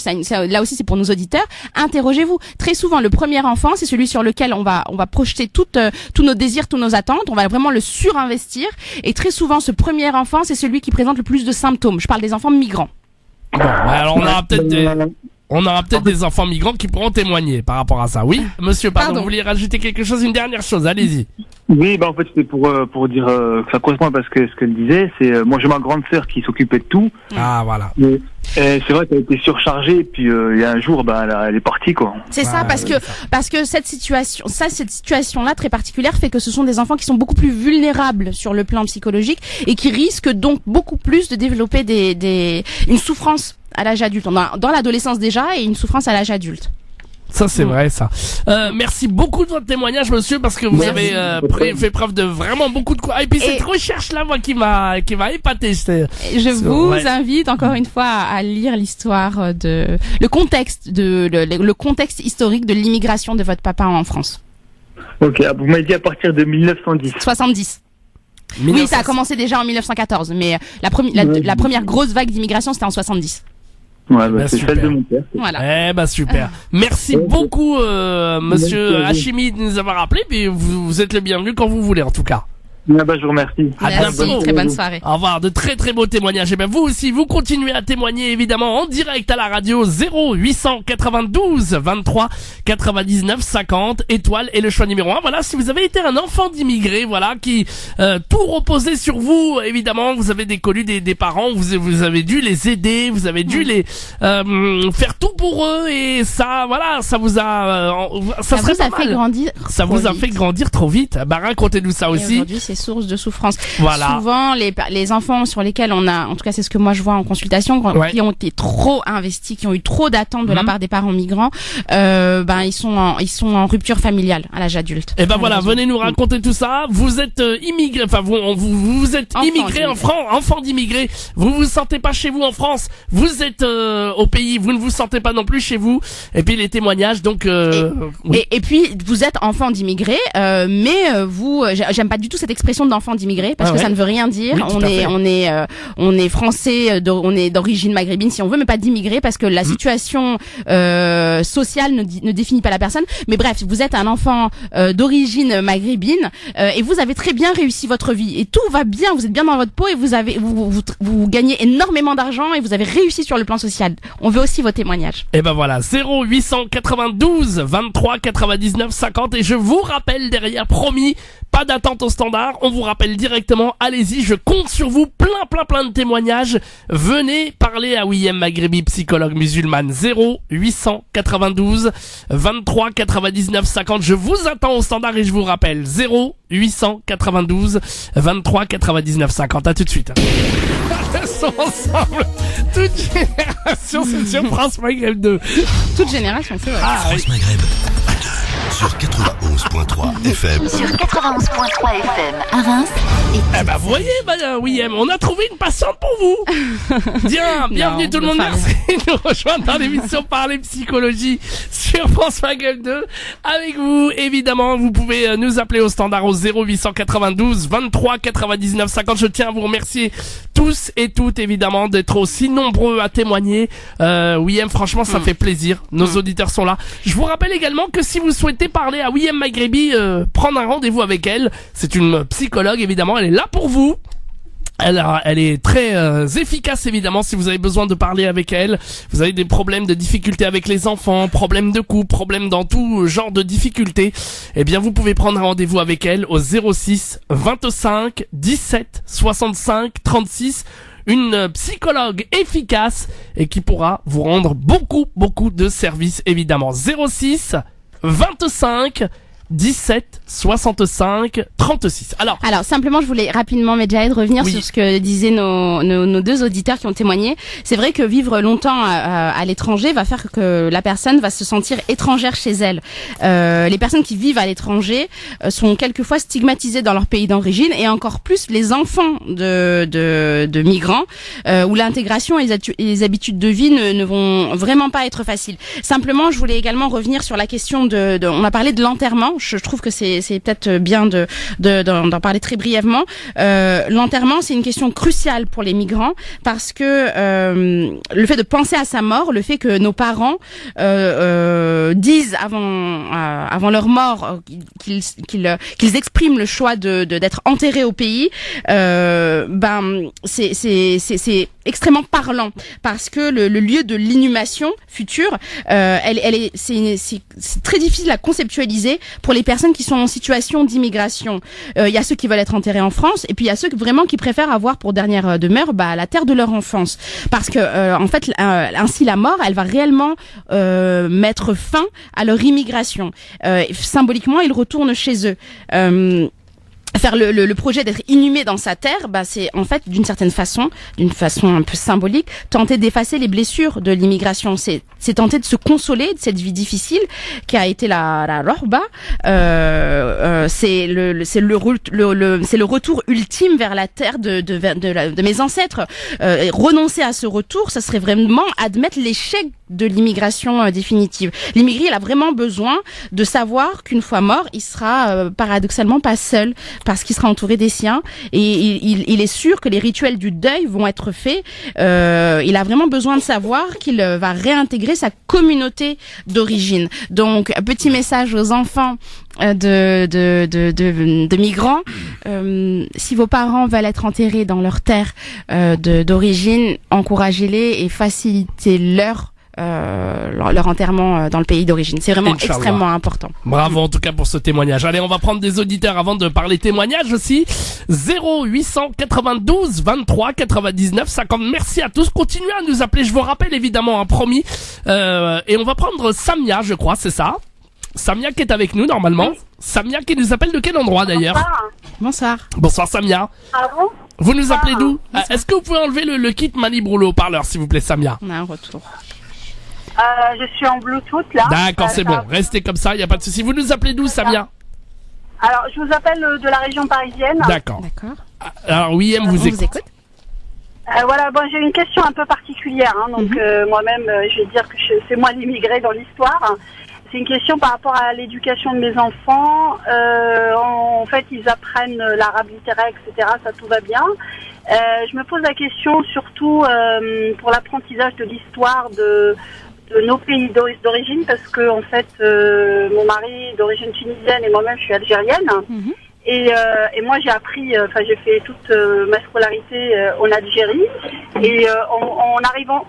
là aussi c'est pour nos auditeurs, interrogez-vous. Très souvent, le premier enfant, c'est celui sur lequel on va projeter tous nos désirs, tous nos attentes, on va vraiment le surinvestir. Et très souvent, ce premier enfant, c'est celui qui présente le plus de symptômes. Je parle des enfants migrants. Bon, alors on aura peut-être des enfants migrants qui pourront témoigner par rapport à ça. Oui, monsieur, pardon. Vous vouliez rajouter quelque chose, une dernière chose, allez-y. Oui, en fait, c'était pour dire que ça correspond parce que ce qu'elle disait, c'est moi j'ai ma grande sœur qui s'occupait de tout. Ah voilà. Et c'est vrai qu'elle était surchargée, puis il y a un jour, elle est partie quoi. C'est ça, parce que cette situation-là très particulière fait que ce sont des enfants qui sont beaucoup plus vulnérables sur le plan psychologique et qui risquent donc beaucoup plus de développer une souffrance à l'âge adulte. On a dans l'adolescence déjà et une souffrance à l'âge adulte. Ça c'est vrai ça. Merci beaucoup de votre témoignage monsieur parce que vous avez fait preuve de vraiment beaucoup de quoi. Et puis cette recherche là moi qui m'a épaté. Je vous invite encore une fois à lire l'histoire le contexte historique de l'immigration de votre papa en France. OK, vous m'avez dit à partir de 1910. 70. Oui, ça a commencé déjà en 1914 mais la première grosse vague d'immigration c'était en 70. Ouais, c'est celle de mon père. Voilà. Super. Merci beaucoup, monsieur Hachimi de nous avoir appelé, puis vous êtes le bienvenu quand vous voulez, en tout cas. Je vous remercie. Merci, très bonne soirée. Au revoir, de très très beaux témoignages. Et vous aussi, vous continuez à témoigner évidemment en direct à la radio 0892 23 99 50 étoile et le choix numéro 1. Voilà, si vous avez été un enfant d'immigré, voilà, qui tout reposait sur vous, évidemment, vous avez connu des parents, vous avez dû les aider, vous avez dû les faire tout pour eux et ça, voilà, ça vous a fait grandir trop vite. Racontez-nous ça aussi. Aujourd'hui, c'est source de souffrance. Voilà. Souvent, les enfants sur lesquels on a, en tout cas c'est ce que moi je vois en consultation, qui ont été trop investis, qui ont eu trop d'attentes de la part des parents migrants, ils sont en rupture familiale à l'âge adulte. Et voilà, venez nous raconter tout ça. Vous êtes immigré, enfin vous êtes immigré en France, enfant d'immigré. Vous sentez pas chez vous en France. Vous êtes au pays, vous ne vous sentez pas non plus chez vous. Et puis les témoignages, donc. Et puis vous êtes enfant d'immigré, mais j'aime pas du tout cette expression d'enfant d'immigré parce que ça ne veut rien dire. Oui, on est français, on est d'origine maghrébine si on veut, mais pas d'immigré parce que la situation sociale ne définit pas la personne. Mais bref, vous êtes un enfant d'origine maghrébine et vous avez très bien réussi votre vie et tout va bien. Vous êtes bien dans votre peau et vous gagnez énormément d'argent et vous avez réussi sur le plan social. On veut aussi vos témoignages. Et voilà, 0892 23 99 50 et je vous rappelle derrière, promis, pas d'attente au standard, on vous rappelle directement, allez-y, je compte sur vous, plein de témoignages, venez parler à William Maghrebi, psychologue musulmane, 0892 23 99 50, je vous attends au standard et je vous rappelle, 0892 23 99 50, à tout de suite. Elles sont ensemble, toute génération, c'est sur France Maghreb 2. Toute génération, c'est vrai. France Maghreb 2 sur 91.3 FM. Sur 91.3 FM à Reims. Vous voyez, William, on a trouvé une patiente pour vous. Bien, bienvenue tout le monde, merci de nous rejoindre dans l'émission Parler Psychologie sur France Maghreb 2. Avec vous, évidemment, vous pouvez nous appeler au standard au 0892 23 99 50. Je tiens à vous remercier tous et toutes, évidemment, d'être aussi nombreux à témoigner. William, franchement, ça fait plaisir. Nos auditeurs sont là. Je vous rappelle également que si vous souhaitez parler à William Maghrebi, prendre un rendez-vous avec elle, c'est une psychologue, évidemment, elle est là pour vous. Elle est très efficace évidemment si vous avez besoin de parler avec elle. Vous avez des problèmes de difficultés avec les enfants, problèmes de couple, problèmes dans tout genre de difficultés. Eh bien vous pouvez prendre un rendez-vous avec elle au 06 25 17 65 36. Une psychologue efficace et qui pourra vous rendre beaucoup de services évidemment. 06 25 17 65 36. Alors simplement, je voulais rapidement, Medjahed, revenir oui. sur ce que disaient nos deux auditeurs qui ont témoigné. C'est vrai que vivre longtemps à l'étranger va faire que la personne va se sentir étrangère chez elle. Les personnes qui vivent à l'étranger sont quelquefois stigmatisées dans leur pays d'origine, et encore plus les enfants de migrants, où l'intégration et les habitudes de vie ne vont vraiment pas être faciles. Simplement, je voulais également revenir sur la question on a parlé de l'enterrement. Je trouve que c'est peut-être bien d'en parler très brièvement. L'enterrement, c'est une question cruciale pour les migrants, parce que le fait de penser à sa mort, le fait que nos parents disent avant leur mort qu'ils expriment le choix d'être enterrés au pays, c'est extrêmement parlant, parce que le lieu de l'inhumation future, c'est très difficile à conceptualiser pour les personnes qui sont en situation d'immigration. Il y a ceux qui veulent être enterrés en France, et puis il y a ceux qui préfèrent avoir pour dernière demeure la terre de leur enfance, parce que en fait ainsi la mort, elle va réellement mettre fin à leur immigration. Symboliquement, ils retournent chez eux. Faire le projet d'être inhumé dans sa terre, c'est en fait d'une façon un peu symbolique, tenter d'effacer les blessures de l'immigration. C'est tenter de se consoler de cette vie difficile qui a été la Rohba. C'est le retour ultime vers la terre de mes ancêtres. Renoncer à ce retour, ça serait vraiment admettre l'échec de l'immigration définitive. L'immigré, il a vraiment besoin de savoir qu'une fois mort, il sera paradoxalement pas seul, parce qu'il sera entouré des siens, et il est sûr que les rituels du deuil vont être faits. Il a vraiment besoin de savoir qu'il va réintégrer sa communauté d'origine. Donc, petit message aux enfants de migrants, si vos parents veulent être enterrés dans leur terre d'origine, encouragez-les et facilitez-leur enterrement dans le pays d'origine. C'est vraiment Inch'Allah. extrêmement important. bravo en tout cas pour ce témoignage. Allez, on va prendre des auditeurs avant de parler témoignage aussi. 0892 23 99 50. Merci à tous. Continuez à nous appeler. Je vous rappelle évidemment, promis. Et on va prendre Samia, je crois, c'est ça? Samia qui est avec nous normalement. Oui. Samia qui nous appelle de quel endroit d'ailleurs? Bonsoir. Bonsoir Samia. Ah bon? Vous nous appelez d'où? Est-ce que vous pouvez enlever le kit Malibre ou le haut-parleur s'il vous plaît, Samia? On a un retour. Je suis en Bluetooth là. D'accord, c'est bon. Restez comme ça, il n'y a pas de souci. Vous nous appelez d'où, Samia? Alors, je vous appelle de la région parisienne. D'accord. Alors, oui, on vous écoute. Voilà, j'ai une question un peu particulière. Donc, moi-même, je vais dire que c'est moi l'immigré dans l'histoire. C'est une question par rapport à l'éducation de mes enfants. En fait, ils apprennent l'arabe littéraire, etc. Ça, tout va bien. Je me pose la question surtout pour l'apprentissage de l'histoire de nos pays d'origine, parce que en fait, mon mari est d'origine tunisienne et moi-même je suis algérienne. Et moi j'ai appris, j'ai fait toute ma scolarité en Algérie. Et en arrivant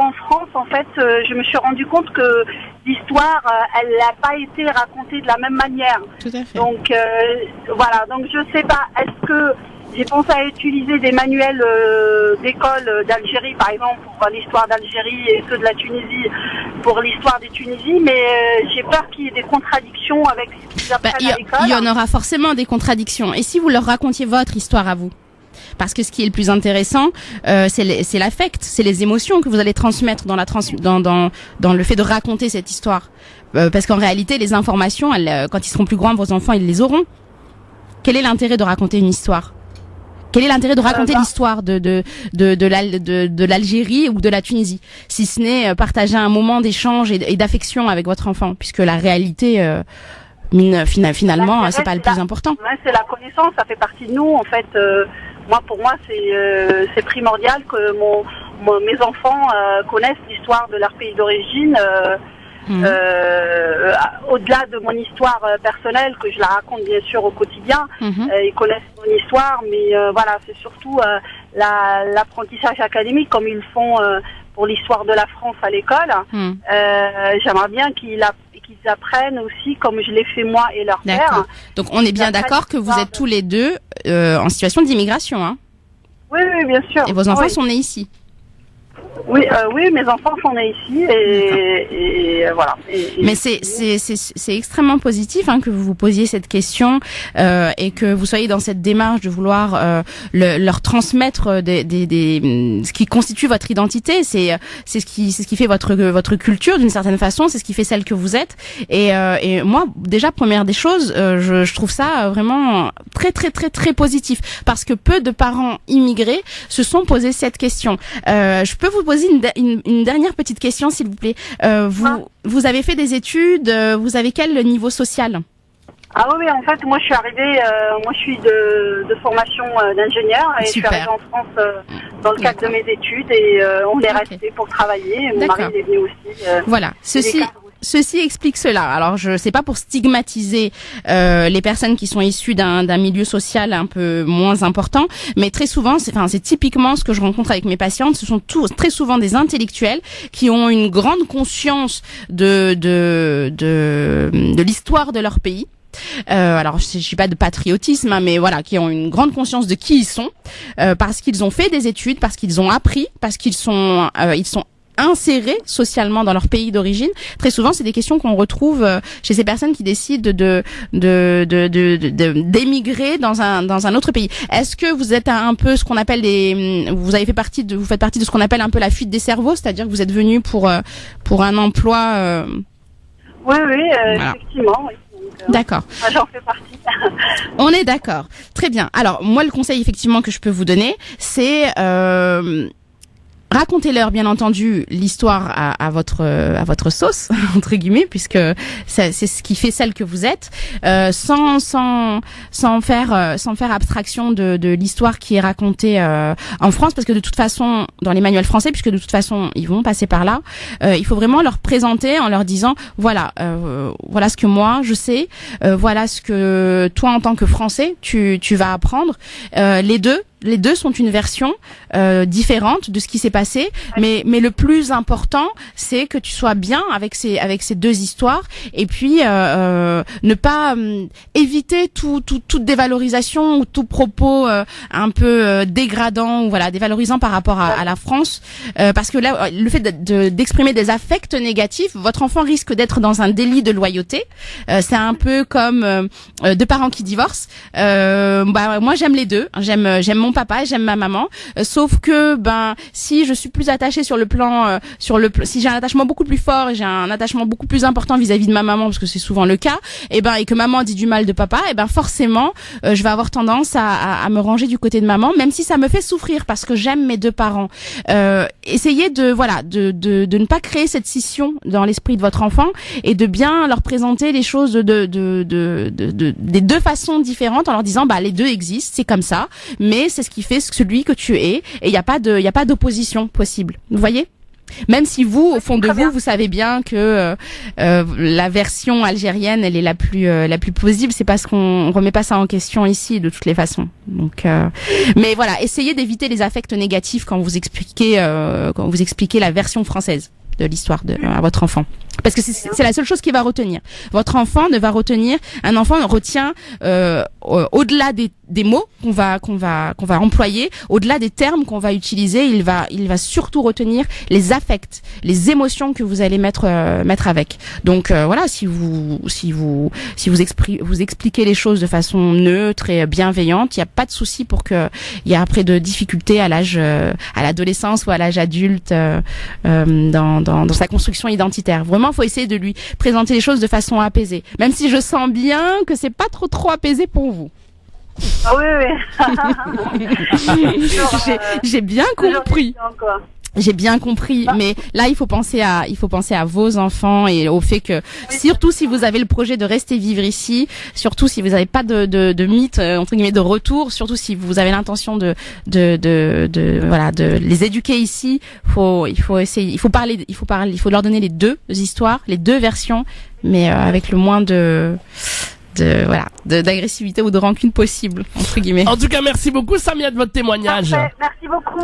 en France, en fait, je me suis rendu compte que l'histoire, elle n'a pas été racontée de la même manière. Tout à fait. Donc voilà, donc je sais pas, est-ce que j'ai pensé à utiliser des manuels d'école d'Algérie, par exemple, pour l'histoire d'Algérie, et ceux de la Tunisie pour l'histoire des Tunisies, mais j'ai peur qu'il y ait des contradictions avec ce qu'ils apprennent à l'école. Il y en aura forcément des contradictions. Et si vous leur racontiez votre histoire à vous? Parce que ce qui est le plus intéressant, c'est l'affect, c'est les émotions que vous allez transmettre dans le fait de raconter cette histoire. Parce qu'en réalité, les informations, quand ils seront plus grands, vos enfants, ils les auront. Quel est l'intérêt de raconter une histoire? Quel est l'intérêt de raconter l'histoire de l'Algérie ou de la Tunisie, si ce n'est partager un moment d'échange et d'affection avec votre enfant, puisque la réalité, finalement, c'est pas le plus important. Ouais, c'est la connaissance, ça fait partie de nous, en fait. Pour moi, c'est primordial que mes enfants connaissent l'histoire de leur pays d'origine. Au-delà de mon histoire personnelle, que je la raconte bien sûr au quotidien, ils connaissent mon histoire, mais voilà, c'est surtout l'apprentissage académique, comme ils le font pour l'histoire de la France à l'école. J'aimerais bien qu'ils apprennent aussi, comme je l'ai fait moi et leur père. Donc on est bien d'accord que vous êtes tous les deux en situation d'immigration, hein? Oui, bien sûr. Et vos enfants sont nés ici? Oui, mes enfants sont nés ici et voilà. Mais c'est extrêmement positif que vous vous posiez cette question et que vous soyez dans cette démarche de vouloir leur transmettre ce qui constitue votre identité. C'est ce qui fait votre culture d'une certaine façon. C'est ce qui fait celle que vous êtes. Et moi, déjà, première des choses, je trouve ça vraiment très très très très positif parce que peu de parents immigrés se sont posé cette question. Je peux vous poser une dernière petite question, s'il vous plaît. Vous avez fait des études, vous avez quel niveau social? Ah oui, en fait, moi je suis arrivée, je suis de formation d'ingénieur et Super. je suis arrivée en France dans le cadre de mes études et on est resté pour travailler. Mon mari est venu aussi. Voilà, Ceci explique cela. Alors, je sais pas pour stigmatiser les personnes qui sont issues d'un milieu social un peu moins important, mais très souvent, c'est typiquement ce que je rencontre avec mes patientes. Ce sont très souvent des intellectuels qui ont une grande conscience de l'histoire de leur pays. Alors je suis pas de patriotisme, mais voilà, qui ont une grande conscience de qui ils sont, parce qu'ils ont fait des études, parce qu'ils ont appris, parce qu'ils sont insérés socialement dans leur pays d'origine. Très souvent, c'est des questions qu'on retrouve chez ces personnes qui décident d'émigrer dans un autre pays. Est-ce que vous êtes un peu ce qu'on appelle vous faites partie de ce qu'on appelle un peu la fuite des cerveaux, c'est-à-dire que vous êtes venu pour un emploi Oui, voilà. Effectivement. Oui. D'accord. J'en fais partie. On est d'accord. Très bien. Alors, moi, le conseil, effectivement, que je peux vous donner, c'est racontez-leur, bien entendu, l'histoire à votre sauce, entre guillemets, puisque c'est ce qui fait celle que vous êtes, sans faire abstraction de l'histoire qui est racontée en France, parce que de toute façon, dans les manuels français, puisque de toute façon, ils vont passer par là, il faut vraiment leur présenter en leur disant, voilà ce que moi, je sais, voilà ce que toi, en tant que Français, tu vas apprendre. Les deux sont une version différente de ce qui s'est passé, mais le plus important, c'est que tu sois bien avec ces deux histoires, et puis ne pas éviter toute dévalorisation ou tout propos un peu dégradant ou dévalorisant par rapport à la France, parce que là, le fait d'exprimer des affects négatifs, votre enfant risque d'être dans un délit de loyauté. C'est un peu comme deux parents qui divorcent. Moi, j'aime les deux. J'aime mon papa, j'aime ma maman, sauf que si je suis plus attachée sur le plan si j'ai un attachement beaucoup plus fort et j'ai un attachement beaucoup plus important vis-à-vis de ma maman, parce que c'est souvent le cas, et que maman dit du mal de papa, forcément je vais avoir tendance à me ranger du côté de maman, même si ça me fait souffrir parce que j'aime mes deux parents. Essayez de ne pas créer cette scission dans l'esprit de votre enfant et de bien leur présenter les choses des deux façons différentes, en leur disant les deux existent, c'est comme ça, mais c'est ce qui fait celui que tu es, et il y a pas d'opposition possible. Vous voyez? Même si vous, au fond de vous savez bien que la version algérienne, elle est la plus plausible, c'est parce qu'on remet pas ça en question ici, de toutes les façons. Donc, mais voilà, essayez d'éviter les affects négatifs quand vous expliquez la version française de l'histoire à votre enfant. Parce que c'est la seule chose qu'il va retenir. Votre enfant ne va retenir. Un enfant retient au-delà des mots qu'on va employer, au-delà des termes qu'on va utiliser, il va surtout retenir les affects, les émotions que vous allez mettre avec. Donc voilà, si vous expliquez les choses de façon neutre et bienveillante, il n'y a pas de souci pour que il y a après de difficultés à l'adolescence ou à l'âge adulte dans sa construction identitaire. Vraiment, il faut essayer de lui présenter les choses de façon apaisée, même si je sens bien que c'est pas trop apaisé pour vous. Ah oui. J'ai bien compris. J'ai bien compris, mais là il faut penser à vos enfants et au fait que surtout si vous avez le projet de rester vivre ici, surtout si vous n'avez pas de mythe entre guillemets de retour, surtout si vous avez l'intention de les éduquer ici, il faut leur donner les deux histoires, les deux versions, mais avec le moins d'agressivité ou de rancune possible, entre guillemets. En tout cas, merci beaucoup Samia de votre témoignage. Parfait. Merci beaucoup.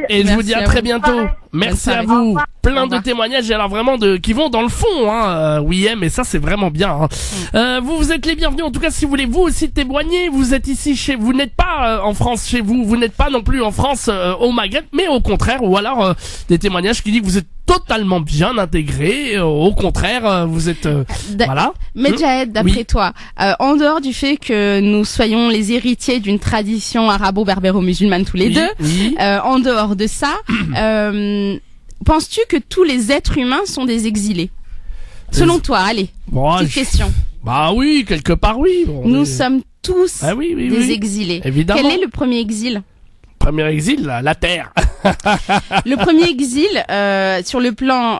Et je vous dis à très bientôt. Merci à vous. Plein de témoignages, alors vraiment qui vont dans le fond, hein. Oui, mais ça c'est vraiment bien. Hein. Vous êtes les bienvenus. En tout cas, si vous voulez vous aussi témoigner, vous êtes ici vous n'êtes pas en France chez vous n'êtes pas non plus en France au Maghreb, mais au contraire, ou alors des témoignages qui disent que vous êtes totalement bien intégré, au contraire, vous êtes voilà. Mais Jahed, d'après toi, en dehors du fait que nous soyons les héritiers d'une tradition arabo-berbéro-musulmane tous les deux, en dehors de ça, penses-tu que tous les êtres humains sont des exilés? Selon toi, allez, petite question. Bah oui, quelque part oui. Bon, nous sommes tous des exilés. Évidemment. Quel est le premier exil? Premier exil, la terre. Le premier exil, sur le plan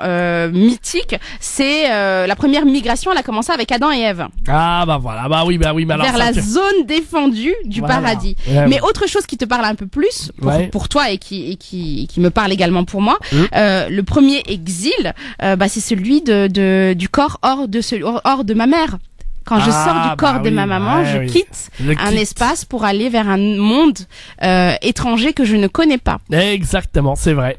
mythique, c'est la première migration. Elle a commencé avec Adam et Ève. Ah bah voilà, bah oui. Mais alors, vers la zone défendue du paradis. Mais autre chose qui te parle un peu plus pour toi et qui me parle également pour moi, le premier exil, c'est celui du corps hors de ma mère. Quand je sors du corps de ma maman, je quitte un espace pour aller vers un monde étranger que je ne connais pas. Exactement, c'est vrai.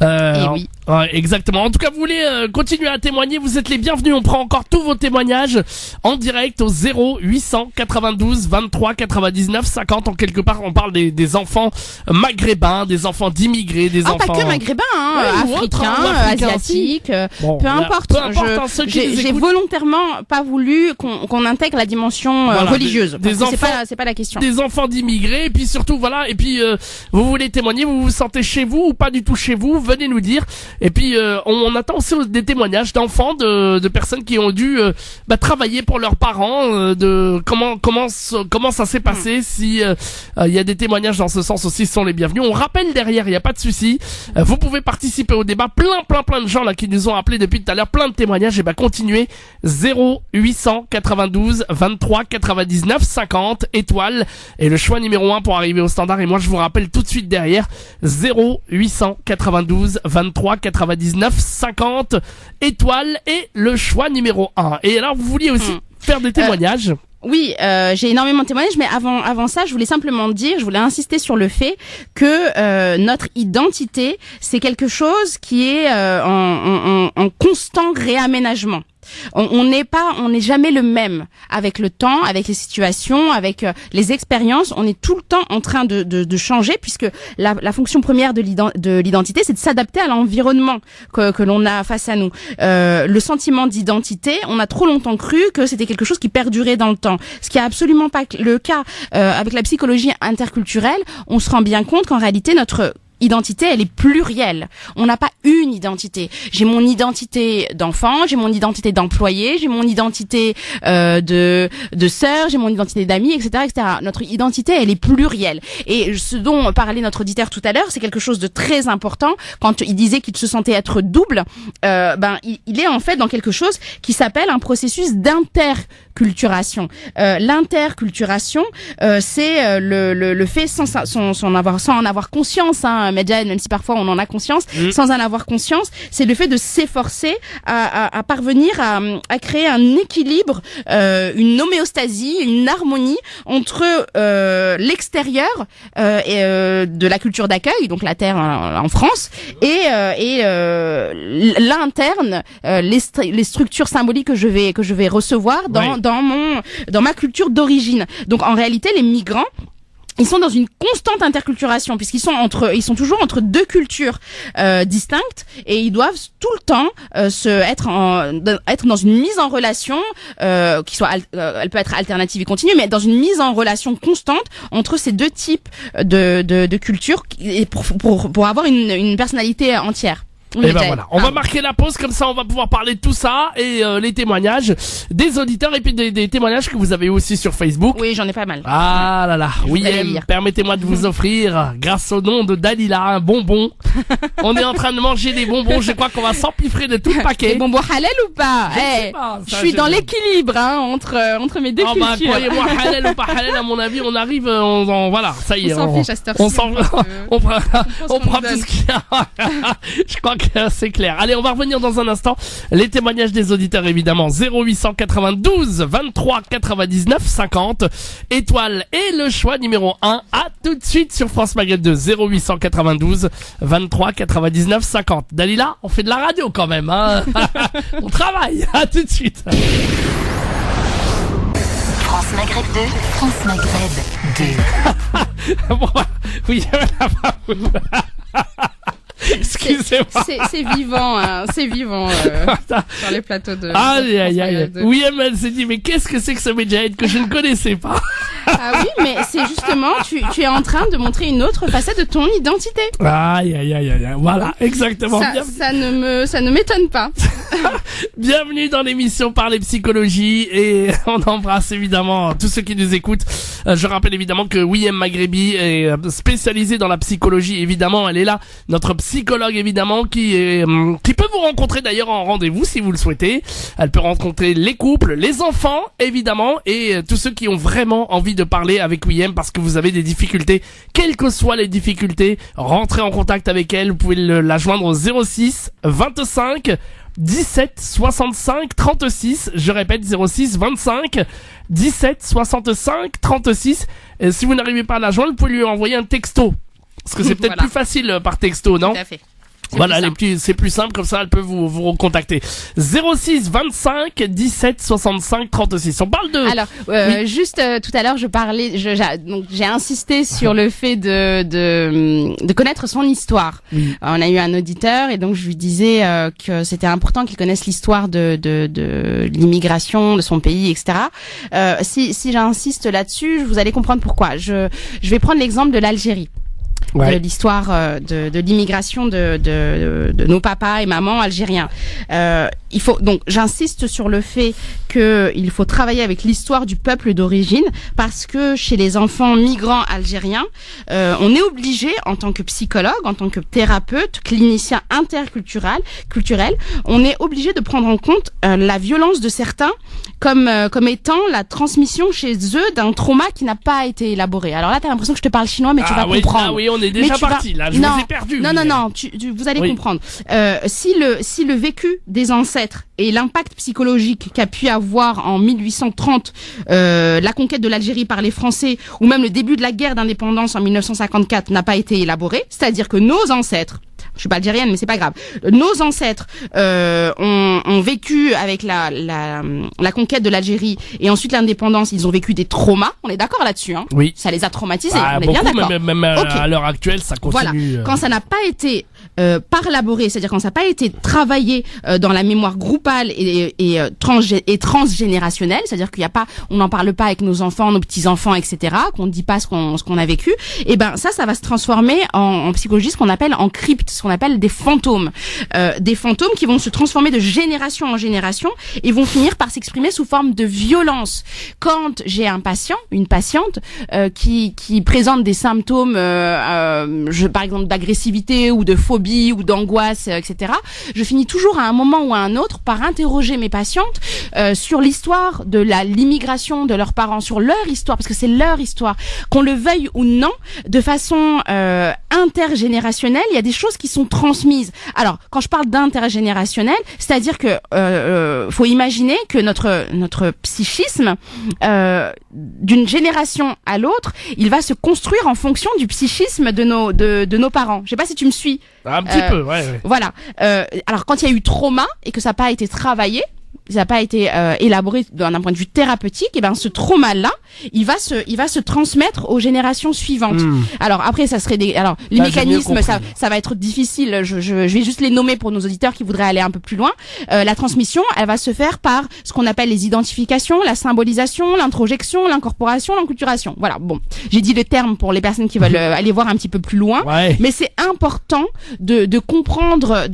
Et oui. Ouais, exactement. En tout cas, vous voulez continuer à témoigner, vous êtes les bienvenus. On prend encore tous vos témoignages en direct au 0800 92 23 99 50. En quelque part, on parle des enfants maghrébins, des enfants d'immigrés, des enfants... pas que maghrébins, africains, asiatiques, peu importe. J'ai volontairement pas voulu qu'on intègre la dimension religieuse. C'est pas la question. Des enfants d'immigrés, et puis surtout, voilà, et puis vous voulez témoigner, vous vous sentez chez vous ou pas du tout chez vous, venez nous dire. Et puis on attend aussi des témoignages d'enfants, de personnes qui ont dû travailler pour leurs parents, de comment ça s'est passé. Si il y a des témoignages dans ce sens aussi, sont les bienvenus. On rappelle derrière, il y a pas de souci. Vous pouvez participer au débat. Plein de gens là qui nous ont appelés depuis tout à l'heure, plein de témoignages. Et continuez 0800 92 23 99 50 étoiles et le choix numéro 1 pour arriver au standard. Et moi je vous rappelle tout de suite derrière 0800 92 23 99 50 étoiles et le choix numéro 1. Et alors vous vouliez aussi faire des témoignages? Oui, j'ai énormément de témoignages, mais avant ça, je voulais insister sur le fait que notre identité, c'est quelque chose qui est en constant réaménagement. On n'est jamais le même avec le temps, avec les situations, avec les expériences. On est tout le temps en train de changer, puisque la fonction première de l'identité, c'est de s'adapter à l'environnement que l'on a face à nous. Le sentiment d'identité, on a trop longtemps cru que c'était quelque chose qui perdurait dans le temps, ce qui est absolument pas le cas. Avec la psychologie interculturelle, on se rend bien compte qu'en réalité notre identité, elle est plurielle. On n'a pas une identité. J'ai mon identité d'enfant, j'ai mon identité d'employé, j'ai mon identité de sœur, j'ai mon identité d'ami, etc., etc. Notre identité, elle est plurielle. Et ce dont parlait notre auditeur tout à l'heure, c'est quelque chose de très important. Quand il disait qu'il se sentait être double, il est en fait dans quelque chose qui s'appelle un processus d'interculturation. L'interculturation, c'est le fait sans en avoir conscience, Medjad, même si parfois on en a conscience, sans en avoir conscience, c'est le fait de s'efforcer à parvenir à créer un équilibre, une homéostasie, une harmonie entre l'extérieur de la culture d'accueil, donc la terre en France, et l'interne, les structures symboliques que je vais recevoir dans ma culture d'origine. Donc en réalité, les migrants, ils sont dans une constante interculturation, puisqu'ils sont toujours entre deux cultures distinctes, et ils doivent tout le temps être dans une mise en relation qui soit elle peut être alternative et continue, mais dans une mise en relation constante entre ces deux types de cultures, et pour avoir une personnalité entière. Et voilà, on va marquer la pause, comme ça on va pouvoir parler de tout ça et les témoignages des auditeurs et puis des témoignages que vous avez aussi sur Facebook. Oui, j'en ai pas mal. Ah là là, oui, permettez-moi de vous offrir, grâce au nom de Dalila, un bonbon. On est en train de manger des bonbons, je crois qu'on va s'empiffrer de tout le paquet. Des bonbons halal ou pas? Je suis dans l'équilibre entre mes deux cultures. Croyez-moi, halal ou pas halal, à mon avis, on arrive, voilà, ça y est. On s'en fiche à cette heure-ci. On prend tout ce qu'il y a. Je crois c'est clair. Allez, on va revenir dans un instant. Les témoignages des auditeurs, évidemment. 0892 23 99 50. Étoile et le choix numéro 1. À tout de suite sur France Maghreb 2. 0892 23 99 50. Dalila, on fait de la radio quand même, hein. On travaille. À tout de suite. France Maghreb 2. France Maghreb 2. Bon, oui, excusez-moi. C'est vivant, hein, c'est vivant sur les plateaux de. Aïe. Oui, elle s'est dit, mais qu'est-ce que c'est que ce Medjahid que je ne connaissais pas? Ah oui, mais c'est justement, tu es en train de montrer une autre facette de ton identité. Aïe. Voilà, exactement. Ça ne m'étonne pas. Bienvenue dans l'émission Parler Psychologie et on embrasse évidemment tous ceux qui nous écoutent. Je rappelle évidemment que Wiem Maghrebi est spécialisée dans la psychologie. Évidemment, elle est là, notre psychologue évidemment qui peut vous rencontrer d'ailleurs en rendez-vous si vous le souhaitez. Elle peut rencontrer les couples, les enfants évidemment et tous ceux qui ont vraiment envie de parler avec Wiem parce que vous avez des difficultés, quelles que soient les difficultés, rentrez en contact avec elle. Vous pouvez la joindre au 06 25 17 65 36. Je répète, 06 25 17 65 36. Et si vous n'arrivez pas à la joindre, vous pouvez lui envoyer un texto. Parce que c'est peut-être plus facile par texto, non? Tout à fait. Voilà, c'est plus simple, comme ça elle peut vous recontacter. 06 25 17 65 36. On parle de... Alors, juste tout à l'heure, j'ai insisté sur le fait de connaître son histoire. Oui. On a eu un auditeur et donc je lui disais que c'était important qu'il connaisse l'histoire de l'immigration, de son pays, etc. Si j'insiste là-dessus, vous allez comprendre pourquoi. Je vais prendre l'exemple de l'Algérie. Ouais. De l'histoire de l'immigration de nos papas et mamans algériens. J'insiste sur le fait qu'il faut travailler avec l'histoire du peuple d'origine parce que chez les enfants migrants algériens, on est obligé en tant que psychologue, en tant que thérapeute, clinicien interculturel, on est obligé de prendre en compte la violence de certains comme étant la transmission chez eux d'un trauma qui n'a pas été élaboré. Alors là, t'as l'impression que je te parle chinois, mais tu vas comprendre. Oui, on est déjà parti là. Je vous ai perdu. Non, vous allez comprendre. Si le vécu des ancêtres et l'impact psychologique qu'a pu avoir en 1830 la conquête de l'Algérie par les Français ou même le début de la guerre d'indépendance en 1954 n'a pas été élaboré, c'est-à-dire que nos ancêtres, je suis pas algérienne mais c'est pas grave, nos ancêtres ont vécu avec la conquête de l'Algérie et ensuite l'indépendance, ils ont vécu des traumas, on est d'accord là-dessus, hein? Oui. Ça les a traumatisés, on est bien d'accord. Même à l'heure actuelle, ça continue. Voilà. Quand ça n'a pas été parlaboré, c'est-à-dire quand ça n'a pas été travaillé dans la mémoire groupale et transgénérationnelle, c'est-à-dire qu'il y a pas, on n'en parle pas avec nos enfants, nos petits-enfants, etc., qu'on ne dit pas ce qu'on a vécu, et ben ça va se transformer en psychologie, ce qu'on appelle en crypte, ce qu'on appelle des fantômes qui vont se transformer de génération en génération et vont finir par s'exprimer sous forme de violence. Quand j'ai une patiente qui présente des symptômes, par exemple d'agressivité ou de phobie ou d'angoisse, etc., je finis toujours à un moment ou à un autre par interroger mes patientes sur l'histoire de l'immigration de leurs parents, sur leur histoire, parce que c'est leur histoire. Qu'on le veuille ou non, de façon intergénérationnelle, il y a des choses qui sont transmises. Alors, quand je parle d'intergénérationnel, c'est-à-dire que faut imaginer que notre psychisme, d'une génération à l'autre, il va se construire en fonction du psychisme de nos parents. Je sais pas si tu me suis. Un petit peu, ouais. Voilà. Alors, quand il y a eu trauma et que ça n'a pas été travaillé, ça n'a pas été élaboré d'un point de vue thérapeutique, et ben ce trauma-là, il va se transmettre aux générations suivantes. Alors après, ça serait les mécanismes, ça va être difficile. Je vais juste les nommer pour nos auditeurs qui voudraient aller un peu plus loin. La transmission, elle va se faire par ce qu'on appelle les identifications, la symbolisation, l'introjection, l'incorporation, l'enculturation. Voilà. Bon, j'ai dit le terme pour les personnes qui veulent aller voir un petit peu plus loin. Ouais. Mais c'est important de comprendre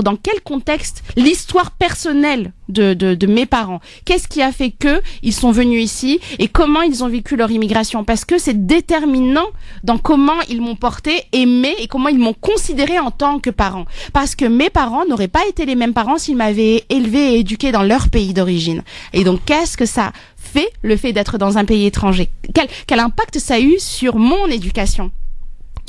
dans quel contexte l'histoire personnelle de mes parents. Qu'est-ce qui a fait que ils sont venus ici et comment ils ont vécu leur immigration? Parce que c'est déterminant dans comment ils m'ont porté, aimé et comment ils m'ont considéré en tant que parent. Parce que mes parents n'auraient pas été les mêmes parents s'ils m'avaient élevé et éduqué dans leur pays d'origine. Et donc, qu'est-ce que ça fait, le fait d'être dans un pays étranger? Quel impact ça a eu sur mon éducation?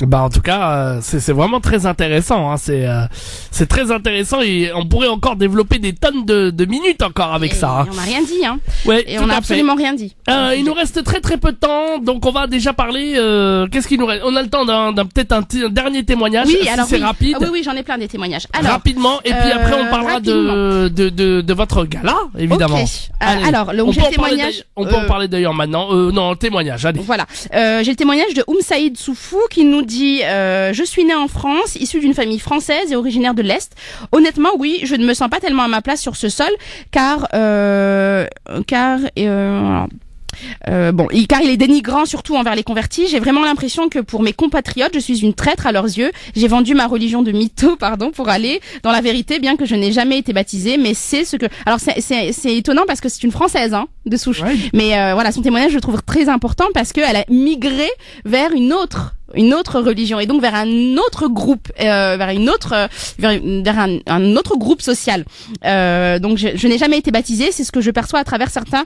Bah en tout cas c'est vraiment très intéressant, hein. C'est très intéressant et on pourrait encore développer des tonnes de minutes encore avec ça. Hein. On n'a rien dit, hein. Ouais, et on n'a absolument rien dit. Il nous reste très très peu de temps, donc on va déjà parler. Qu'est-ce qu'il nous reste? On a le temps d'un peut-être un dernier témoignage. Oui, si alors c'est rapide. Ah, oui, j'en ai plein des témoignages. Alors, rapidement, et puis après on parlera de votre gala, évidemment. Okay. Alors, j'ai le témoignage. On peut en parler d'ailleurs maintenant. Non, témoignage. Allez. Voilà. J'ai le témoignage de Saïd Soufou qui nous dit je suis né en France, issu d'une famille française et originaire de l'Est. Honnêtement, oui, je ne me sens pas tellement à ma place sur ce sol, car il est dénigrant surtout envers les convertis. J'ai vraiment l'impression que pour mes compatriotes, je suis une traître à leurs yeux. J'ai vendu ma religion de mytho, pour aller dans la vérité, bien que je n'ai jamais été baptisée. Mais c'est ce que... Alors c'est étonnant parce que c'est une Française, hein, de souche. Ouais. Mais voilà, son témoignage je le trouve très important parce qu'elle a migré vers une autre religion et donc vers un autre groupe, vers un autre groupe social. Donc je n'ai jamais été baptisée, c'est ce que je perçois à travers certains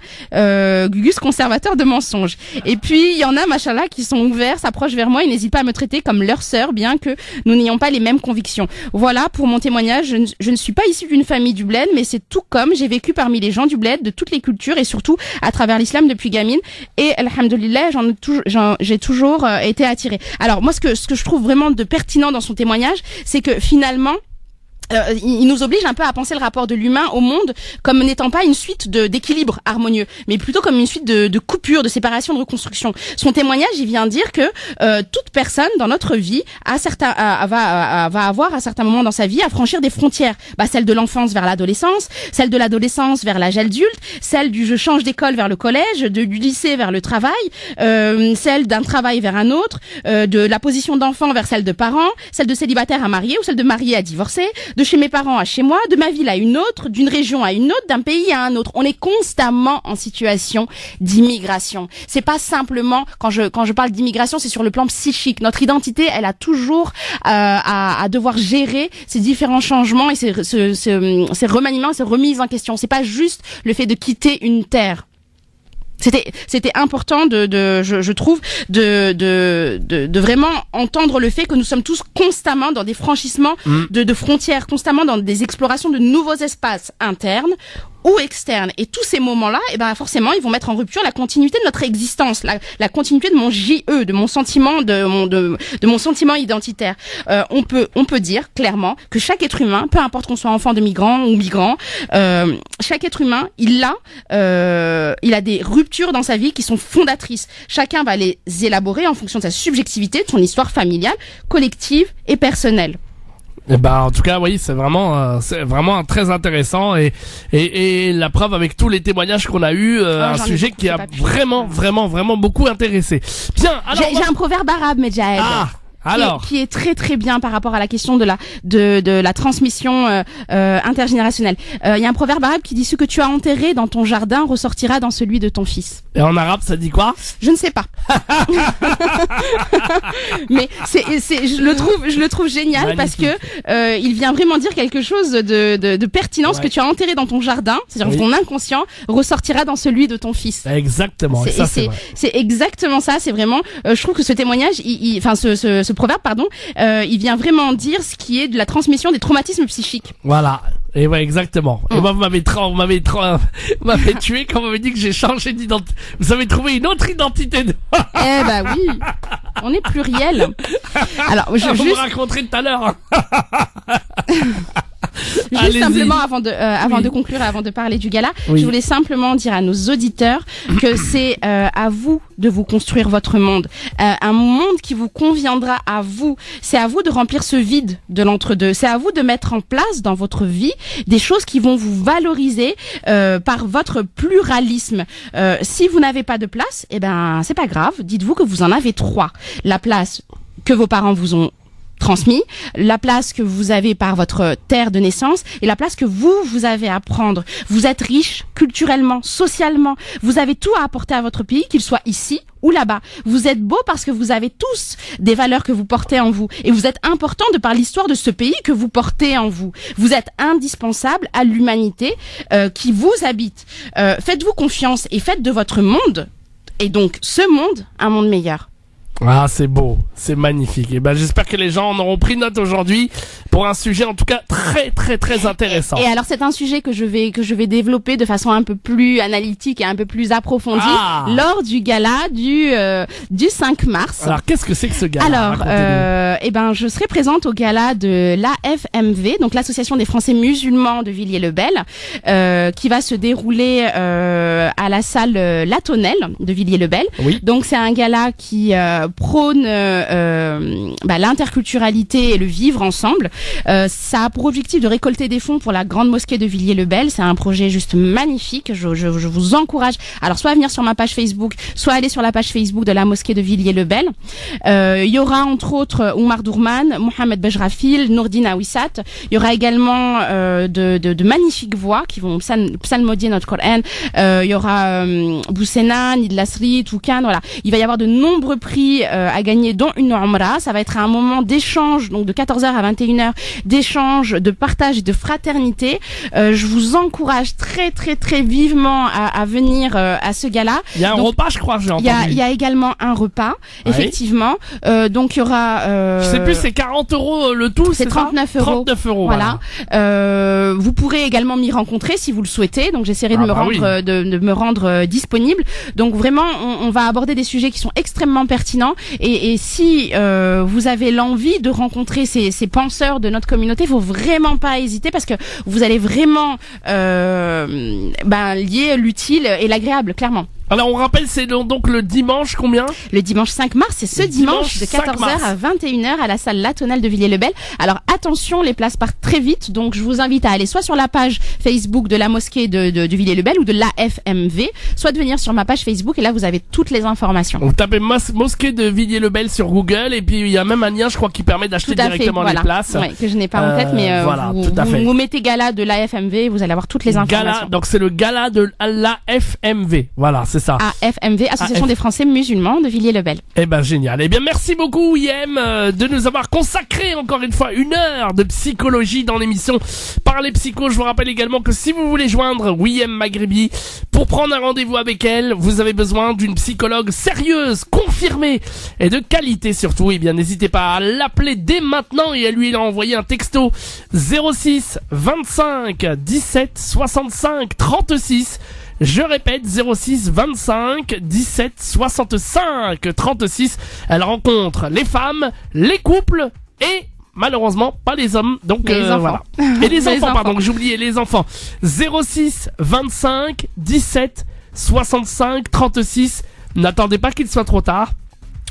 gus conservateurs de mensonges. Et puis il y en a, machallah, qui sont ouverts, s'approchent vers moi et n'hésitent pas à me traiter comme leur sœur, bien que nous n'ayons pas les mêmes convictions. Voilà pour mon témoignage. Je ne suis pas issue d'une famille du bled, mais c'est tout comme j'ai vécu parmi les gens du bled, de toutes les cultures et surtout à travers l'islam depuis gamine. Et alhamdoulilah, j'ai toujours été attirée. Alors moi, ce que je trouve vraiment de pertinent dans son témoignage, c'est que finalement, il nous oblige un peu à penser le rapport de l'humain au monde comme n'étant pas une suite d'équilibre harmonieux, mais plutôt comme une suite de coupures, de séparation, de reconstruction. Son témoignage, il vient dire que toute personne dans notre vie va avoir à certains moments dans sa vie à franchir des frontières. Celle de l'enfance vers l'adolescence, celle de l'adolescence vers l'âge adulte, celle du je change d'école vers le collège, du lycée vers le travail, celle d'un travail vers un autre, de la position d'enfant vers celle de parent, celle de célibataire à marié ou celle de marié à divorcé, de chez mes parents à chez moi, de ma ville à une autre, d'une région à une autre, d'un pays à un autre. On est constamment en situation d'immigration. C'est pas simplement, quand je parle d'immigration, c'est sur le plan psychique. Notre identité, elle a toujours à devoir gérer ces différents changements et ces remaniements, ces remises en question. C'est pas juste le fait de quitter une terre. C'était important je trouve de vraiment entendre le fait que nous sommes tous constamment dans des franchissements de frontières, constamment dans des explorations de nouveaux espaces internes ou externes. Et tous ces moments-là, forcément, ils vont mettre en rupture la continuité de notre existence, la continuité de mon JE, de mon sentiment, de mon sentiment identitaire. On peut dire clairement que chaque être humain, peu importe qu'on soit enfant de migrants ou migrant, chaque être humain, il a des ruptures dans sa vie qui sont fondatrices. Chacun va les élaborer en fonction de sa subjectivité, de son histoire familiale, collective et personnelle. En tout cas, oui, c'est vraiment très intéressant et la preuve avec tous les témoignages qu'on a eu, un sujet qui a vraiment beaucoup intéressé. Bien, alors j'ai un proverbe arabe, Medjahed. Qui est très très bien par rapport à la question de la transmission intergénérationnelle. Il y a un proverbe arabe qui dit: ce que tu as enterré dans ton jardin ressortira dans celui de ton fils. Et en arabe, ça dit quoi? Je ne sais pas. Mais je le trouve génial. Magnifique. Parce que il vient vraiment dire quelque chose de pertinent. Ouais. Ce que tu as enterré dans ton jardin, c'est-à-dire ton inconscient, ressortira dans celui de ton fils. Exactement. C'est exactement ça. C'est vraiment. Je trouve que ce témoignage, ce proverbe, il vient vraiment dire ce qui est de la transmission des traumatismes psychiques. Voilà. Et ouais, exactement. Et moi, vous m'avez tué quand vous m'avez dit que j'ai changé d'identité. Vous avez trouvé une autre identité. Oui. On est pluriel. Alors, vous me raconterez tout à l'heure. Juste simplement avant de conclure, avant de parler du gala, je voulais simplement dire à nos auditeurs que c'est à vous de vous construire votre monde, un monde qui vous conviendra à vous. C'est à vous de remplir ce vide de l'entre-deux. C'est à vous de mettre en place dans votre vie des choses qui vont vous valoriser par votre pluralisme. Si vous n'avez pas de place, c'est pas grave. Dites-vous que vous en avez 3. La place que vos parents vous ont transmis, la place que vous avez par votre terre de naissance et la place que vous avez à prendre. Vous êtes riche culturellement, socialement. Vous avez tout à apporter à votre pays, qu'il soit ici ou là-bas. Vous êtes beau parce que vous avez tous des valeurs que vous portez en vous. Et vous êtes important de par l'histoire de ce pays que vous portez en vous. Vous êtes indispensable à l'humanité qui vous habite. Faites-vous confiance et faites de votre monde, et donc ce monde, un monde meilleur. Ah, c'est beau, c'est magnifique. Et ben, j'espère que les gens en auront pris note aujourd'hui pour un sujet en tout cas très très très intéressant. Et alors c'est un sujet que je vais développer de façon un peu plus analytique et un peu plus approfondie lors du gala du 5 mars. Alors qu'est-ce que c'est que ce gala? Alors je serai présente au gala de l'AFMV, donc l'association des Français musulmans de Villiers-le-Bel, qui va se dérouler à la salle La Tonnelle de Villiers-le-Bel. Oui. Donc c'est un gala qui prône l'interculturalité et le vivre ensemble. Ça a pour objectif de récolter des fonds pour la grande mosquée de Villiers-le-Bel. C'est un projet juste magnifique. Je vous encourage. Alors soit à venir sur ma page Facebook, soit aller sur la page Facebook de la mosquée de Villiers-le-Bel. Il y aura entre autres Oumar Dourman, Mohamed Bejrafil, Nourdine Awissat. Il y aura également de magnifiques voix qui vont psalmodier notre Coran. Il y aura Boussena, Nid Lasri, Toukan. Voilà. Il va y avoir de nombreux prix à gagner, dont une Umrah. Ça va être un moment d'échange, donc de 14h à 21h, d'échange, de partage et de fraternité. Je vous encourage très très très vivement à venir à ce gala. Il y a un repas, je crois, j'ai entendu. Il y a également un repas, effectivement. Donc il y aura... je sais plus, c'est 40 € le tout, c'est 39 €. 39 €, voilà. Vous pourrez également m'y rencontrer si vous le souhaitez. Donc j'essaierai de me rendre disponible. Donc vraiment, on va aborder des sujets qui sont extrêmement pertinents. Et si vous avez l'envie de rencontrer ces penseurs de notre communauté, faut vraiment pas hésiter parce que vous allez vraiment lier l'utile et l'agréable, clairement. Alors on rappelle, c'est donc le dimanche combien? Le dimanche 5 mars, c'est ce dimanche de 14h à 21h à la salle La Tonnelle de Villiers-le-Bel. Alors attention, les places partent très vite, donc je vous invite à aller soit sur la page Facebook de la mosquée de Villiers-le-Bel ou de l'AFMV, soit de venir sur ma page Facebook et là vous avez toutes les informations. Vous tapez mosquée de Villiers-le-Bel sur Google et puis il y a même un lien, je crois, qui permet d'acheter directement les places. Ouais, que je n'ai pas en tête, mais vous mettez gala de l'AFMV, vous allez avoir toutes les informations. Gala, donc c'est le gala de l'AFMV. Voilà, c'est ça. AFMV, Association des Français musulmans de Villiers-le-Bel. Eh ben génial. Eh bien merci beaucoup Ouiem de nous avoir consacré encore une fois 1 heure de psychologie dans l'émission Parler Psycho. Je vous rappelle également que si vous voulez joindre Ouiem Maghribi pour prendre un rendez-vous avec elle, vous avez besoin d'une psychologue sérieuse, confirmée et de qualité surtout. Eh bien n'hésitez pas à l'appeler dès maintenant et à lui envoyer un texto 06 25 17 65 36. Je répète, 06 25 17 65 36. Elle rencontre les femmes, les couples et malheureusement pas les hommes. Donc les enfants. Voilà. Et les enfants, pardon, j'oubliais les enfants. 06 25 17 65 36. N'attendez pas qu'il soit trop tard.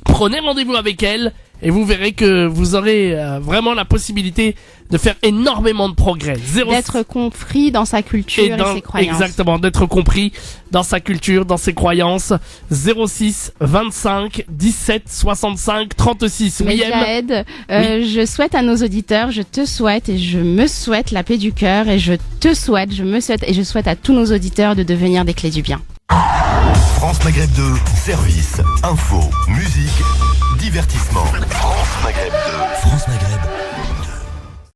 Prenez rendez-vous avec elle et vous verrez que vous aurez vraiment la possibilité de faire énormément de progrès. D'être compris dans sa culture et ses croyances. Exactement, d'être compris dans sa culture, dans ses croyances. 06 25 17 65 36. Mais Jahed, je souhaite à nos auditeurs, je te souhaite et je me souhaite la paix du cœur et je souhaite à tous nos auditeurs de devenir des clés du bien. France Maghreb 2, service, info, musique, divertissement. France Maghreb 2. France Maghreb.